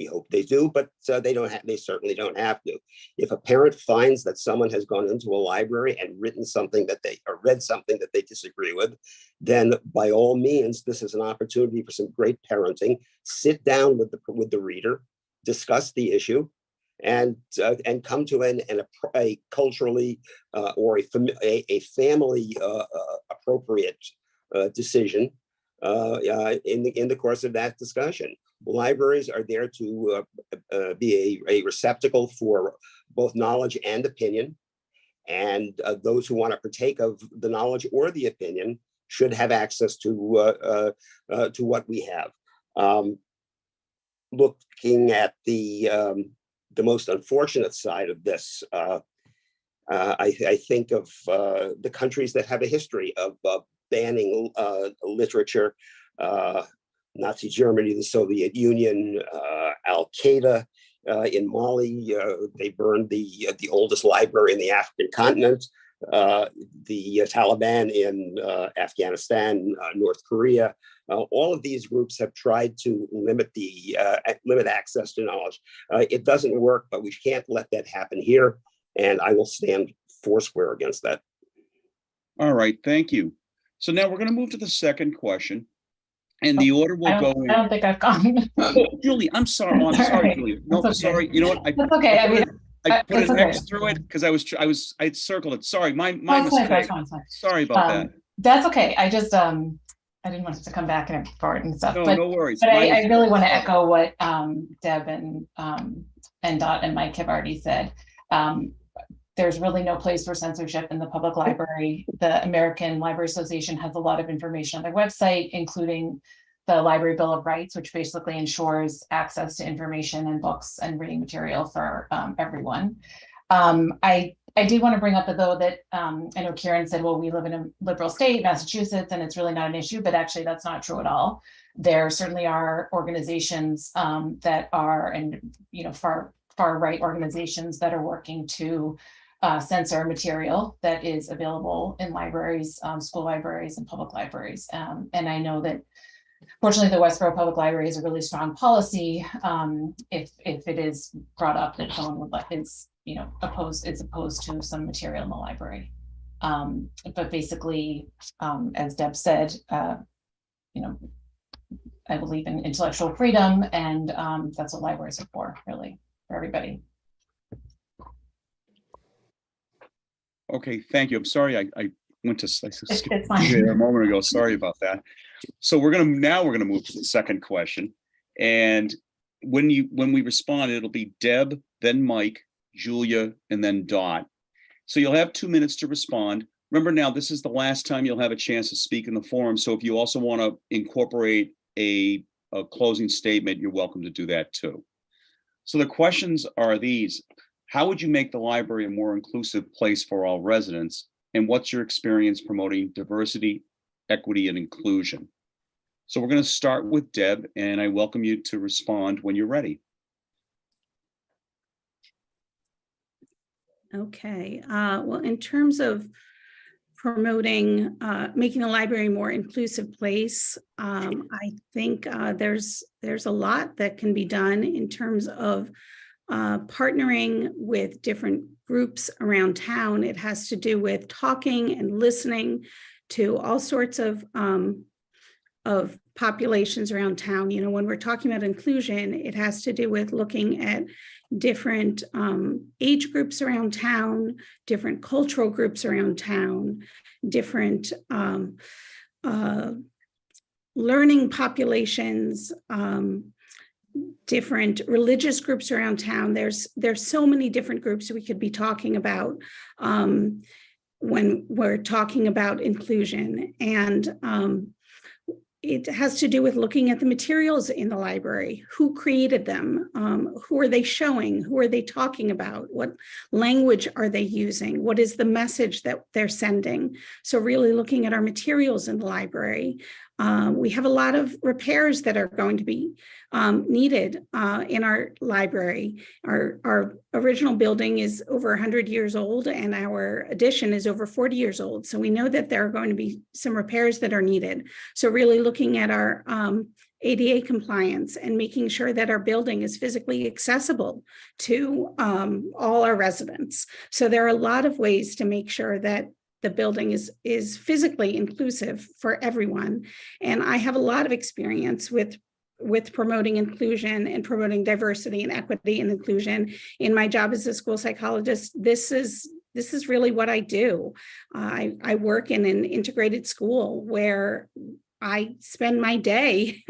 [SPEAKER 11] We hope they do, but they don't have. They certainly don't have to. If a parent finds that someone has gone into a library and written something that they or read something that they disagree with, then by all means, this is an opportunity for some great parenting. Sit down with the reader, discuss the issue, and come to a culturally or a family appropriate decision in the course of that discussion. Libraries are there to be a receptacle for both knowledge and opinion, and those who want to partake of the knowledge or the opinion should have access to what we have. Looking at the most unfortunate side of this, I think of the countries that have a history of banning literature. Nazi Germany, the Soviet Union, Al-Qaeda in Mali. They burned the oldest library in the African continent. The Taliban in Afghanistan, North Korea. All of these groups have tried to limit access to knowledge. It doesn't work, but we can't let that happen here. And I will stand foursquare against that.
[SPEAKER 1] All right, thank you. So now we're going to move to the second question. And the order will go in.
[SPEAKER 12] I don't think I've gone.
[SPEAKER 1] Julie, I'm sorry. Oh, I'm sorry, Julie. No,
[SPEAKER 12] okay.
[SPEAKER 1] Sorry. You know what?
[SPEAKER 12] That's okay.
[SPEAKER 1] I put an
[SPEAKER 12] okay.
[SPEAKER 1] X through it because I circled it. Sorry, my
[SPEAKER 12] Fine.
[SPEAKER 1] Sorry about that.
[SPEAKER 12] That's okay. I just I didn't want it to come back and forward and stuff.
[SPEAKER 1] No,
[SPEAKER 12] but,
[SPEAKER 1] no worries.
[SPEAKER 12] But I really want to echo what Deb and Dot and Mike have already said. There's really no place for censorship in the public library. The American Library Association has a lot of information on their website, including the Library Bill of Rights, which basically ensures access to information and books and reading material for everyone. I did want to bring up though that I know Ciaran said, well, we live in a liberal state, Massachusetts, and it's really not an issue, but actually that's not true at all. There certainly are organizations that are, and far right organizations that are working to censor material that is available in libraries, school libraries and public libraries. And I know that fortunately the Westborough Public Library has a really strong policy if it is brought up that someone is opposed to some material in the library. But basically, as Deb said, I believe in intellectual freedom, and that's what libraries are for, really, for everybody.
[SPEAKER 1] Okay, thank you. I'm sorry, I went to
[SPEAKER 12] It's fine.
[SPEAKER 1] a moment ago. Sorry about that. So we're gonna move to the second question, and when we respond, it'll be Deb, then Mike, Julia, and then Dot. So you'll have 2 minutes to respond. Remember now, this is the last time you'll have a chance to speak in the forum. So if you also want to incorporate a closing statement, you're welcome to do that too. So the questions are these: how would you make the library a more inclusive place for all residents? And what's your experience promoting diversity, equity, and inclusion? So we're going to start with Deb, and I welcome you to respond when you're ready.
[SPEAKER 14] Okay, well, in terms of promoting, making the library a more inclusive place, I think there's a lot that can be done in terms of partnering with different groups around town. It has to do with talking and listening to all sorts of populations around town. When we're talking about inclusion, it has to do with looking at different age groups around town, different cultural groups around town, different learning populations, different religious groups around town. There's so many different groups we could be talking about when we're talking about inclusion. And it has to do with looking at the materials in the library. Who created them? Who are they showing? Who are they talking about? What language are they using? What is the message that they're sending? So really looking at our materials in the library. We have a lot of repairs that are going to be needed in our library. Our original building is over 100 years old, and our addition is over 40 years old. So we know that there are going to be some repairs that are needed. So really looking at our ADA compliance, and making sure that our building is physically accessible to all our residents. So there are a lot of ways to make sure that the building is physically inclusive for everyone. And I have a lot of experience with promoting inclusion and promoting diversity and equity and inclusion in my job as a school psychologist. This is really what I do. I work in an integrated school where I spend my day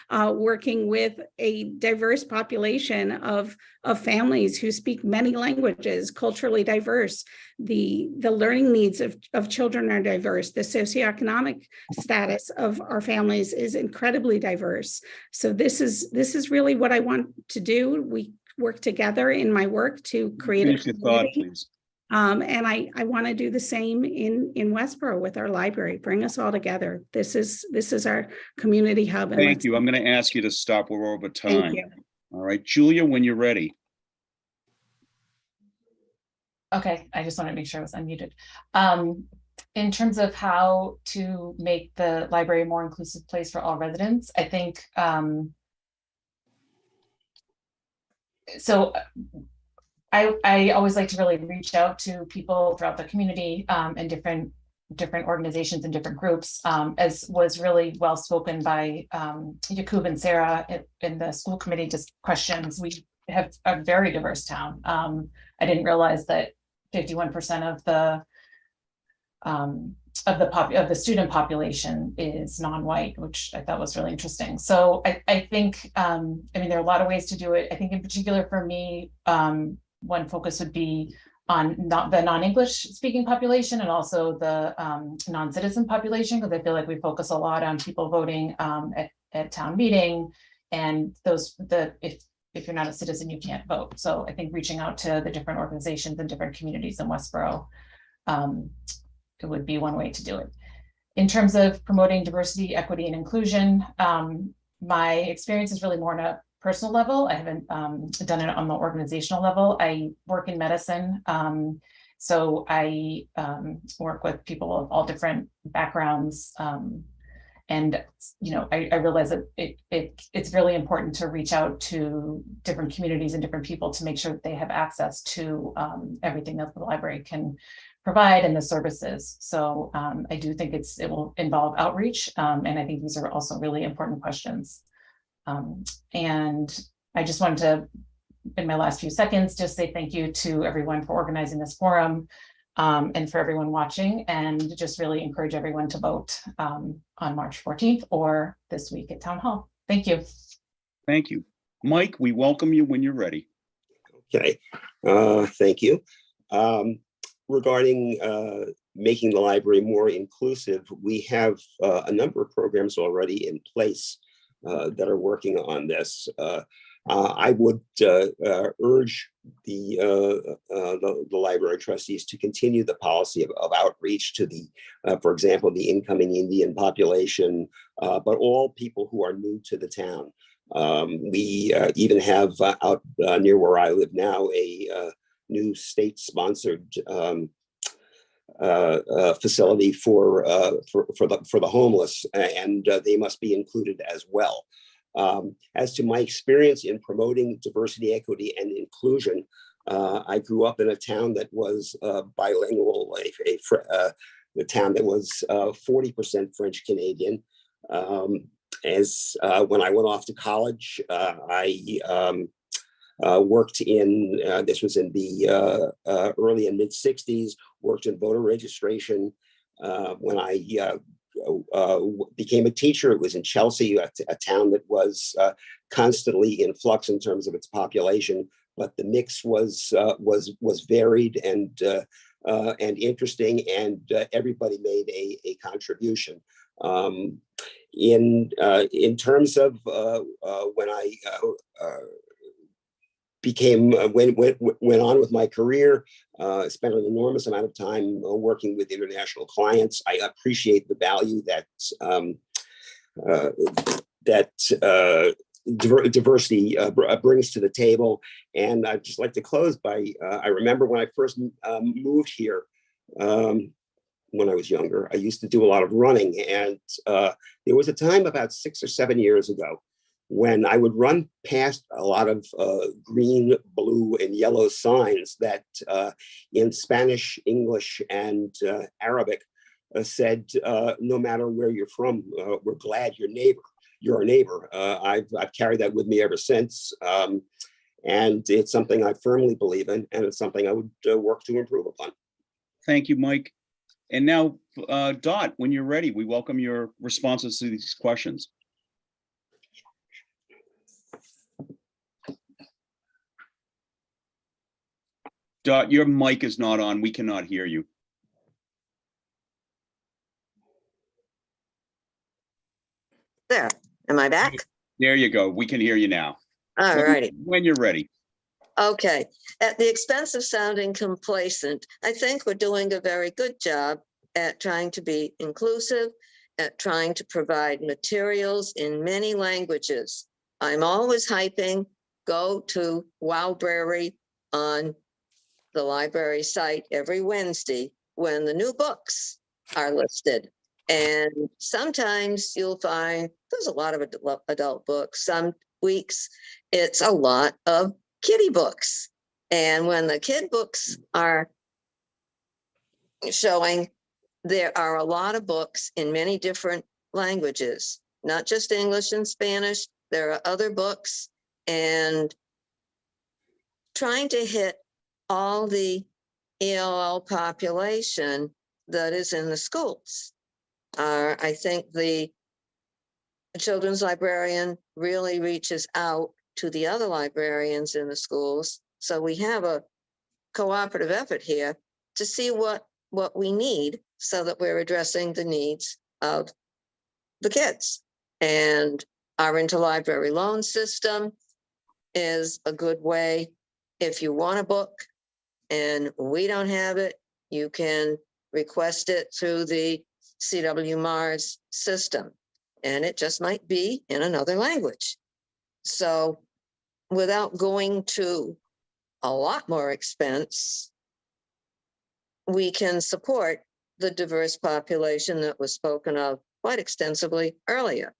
[SPEAKER 14] working with a diverse population of families who speak many languages, culturally diverse. The learning needs of children are diverse. The socioeconomic status of our families is incredibly diverse. So this is really what I want to do. We work together in my work to create
[SPEAKER 1] Finish your thought, please.
[SPEAKER 14] And I want to do the same in Westborough with our library. Bring us all together. This is our community hub.
[SPEAKER 1] Thank you. I'm going to ask you to stop. We're over time.
[SPEAKER 14] Thank you.
[SPEAKER 1] All right, Julia, when you're ready.
[SPEAKER 12] Okay, I just wanted to make sure I was unmuted. In terms of how to make the library a more inclusive place for all residents, I think so. I always like to really reach out to people throughout the community and different organizations and different groups, as was really well spoken by Jakub and Sarah in the school committee questions. We have a very diverse town. I didn't realize that 51% of the student population is non-white, which I thought was really interesting. So I think, I mean, there are a lot of ways to do it. I think in particular for me, one focus would be on the non-English speaking population and also the non-citizen population, because I feel like we focus a lot on people voting at town meeting, and if you're not a citizen, you can't vote. So I think reaching out to the different organizations and different communities in Westborough, it would be one way to do it. In terms of promoting diversity, equity, and inclusion, my experience is really more on a personal level. I haven't done it on the organizational level. I work in medicine, so I work with people of all different backgrounds, and I realize that it's really important to reach out to different communities and different people to make sure that they have access to everything that the library can provide and the services. So I do think it will involve outreach, and I think these are also really important questions. And I just wanted to, in my last few seconds, just say thank you to everyone for organizing this forum, and for everyone watching, and just really encourage everyone to vote on March 14th or this week at Town Hall. Thank you.
[SPEAKER 1] Thank you. Mike, we welcome you when you're ready.
[SPEAKER 11] Okay, thank you. Regarding making the library more inclusive, we have a number of programs already in place that are working on this. I would urge the library trustees to continue the policy of outreach to the, for example, the incoming Indian population, but all people who are new to the town. We even have out near where I live now a new state-sponsored facility for the homeless, and they must be included as well. As to my experience in promoting diversity, equity, and inclusion, I grew up in a town that was bilingual, a town that was 40% French Canadian. When I went off to college, I worked in, this was in the early and mid 60s, worked in voter registration. When I became a teacher, it was in Chelsea, a town that was constantly in flux in terms of its population, but the mix was varied and interesting, and everybody made a contribution. In terms of when I went on with my career, spent an enormous amount of time working with international clients. I appreciate the value that diversity brings to the table. And I'd just like to close by, I remember when I first moved here, when I was younger. I used to do a lot of running, and there was a time about 6 or 7 years ago when I would run past a lot of green, blue, and yellow signs that in Spanish, English, and Arabic said, no matter where you're from, we're glad you're a neighbor. I've carried that with me ever since. And it's something I firmly believe in, and it's something I would work to improve upon.
[SPEAKER 1] Thank you, Mike. And now, Dot, when you're ready, we welcome your responses to these questions. Dot, your mic is not on. We cannot hear you.
[SPEAKER 13] There, am I back?
[SPEAKER 1] There you go. We can hear you now.
[SPEAKER 13] All righty.
[SPEAKER 1] When you're ready.
[SPEAKER 13] Okay, at the expense of sounding complacent, I think we're doing a very good job at trying to be inclusive, at trying to provide materials in many languages. I'm always hyping, go to Wowbrary on the library site every Wednesday when the new books are listed. And sometimes you'll find there's a lot of adult books. Some weeks it's a lot of kiddie books. And when the kid books are showing, there are a lot of books in many different languages, not just English and Spanish. There are other books, and trying to hit all the ELL population that is in the schools. I think the children's librarian really reaches out to the other librarians in the schools. So we have a cooperative effort here to see what we need so that we're addressing the needs of the kids. And our interlibrary loan system is a good way. If you want a book and we don't have it, you can request it through the CW Mars system, and it just might be in another language. So without going to a lot more expense, we can support the diverse population that was spoken of quite extensively earlier.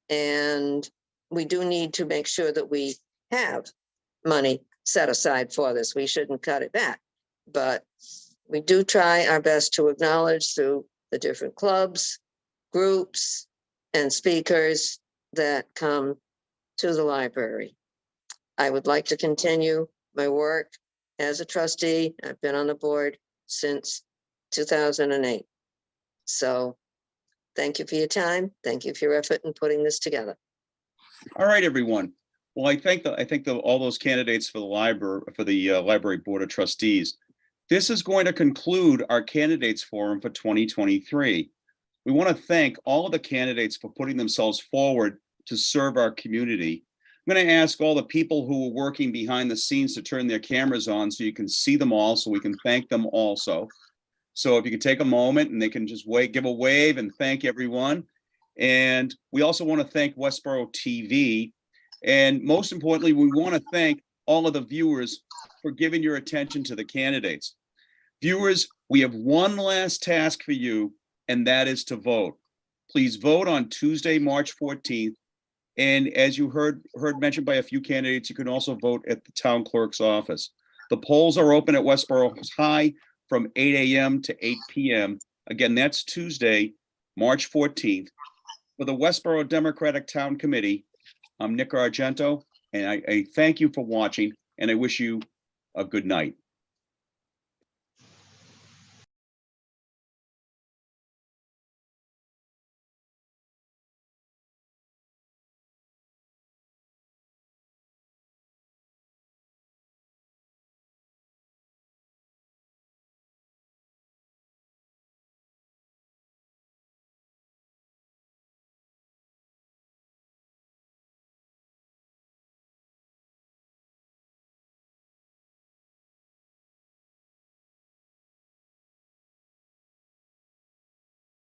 [SPEAKER 13] And we do need to make sure that we have money set aside for this. We shouldn't cut it back, but we do try our best to acknowledge through the different clubs, groups, and speakers that come to the library. I would like to continue my work as a trustee. I've been on the board since 2008. So thank you for your time. Thank you for your effort in putting this together.
[SPEAKER 1] All right, everyone. Well, I thank all those candidates for the library board of trustees. This is going to conclude our candidates forum for 2023. We want to thank all of the candidates for putting themselves forward to serve our community. I'm going to ask all the people who are working behind the scenes to turn their cameras on so you can see them all, so we can thank them also. So if you could take a moment and they can just give a wave and thank everyone. And we also want to thank Westborough TV. And most importantly, we want to thank all of the viewers for giving your attention to the candidates. Viewers, we have one last task for you, and that is to vote. Please vote on Tuesday, March 14th. And as you heard mentioned by a few candidates, you can also vote at the town clerk's office. The polls are open at Westborough High from 8 a.m. to 8 p.m. Again, that's Tuesday, March 14th. For the Westborough Democratic Town Committee, I'm Nick Argento, and I thank you for watching, and I wish you a good night.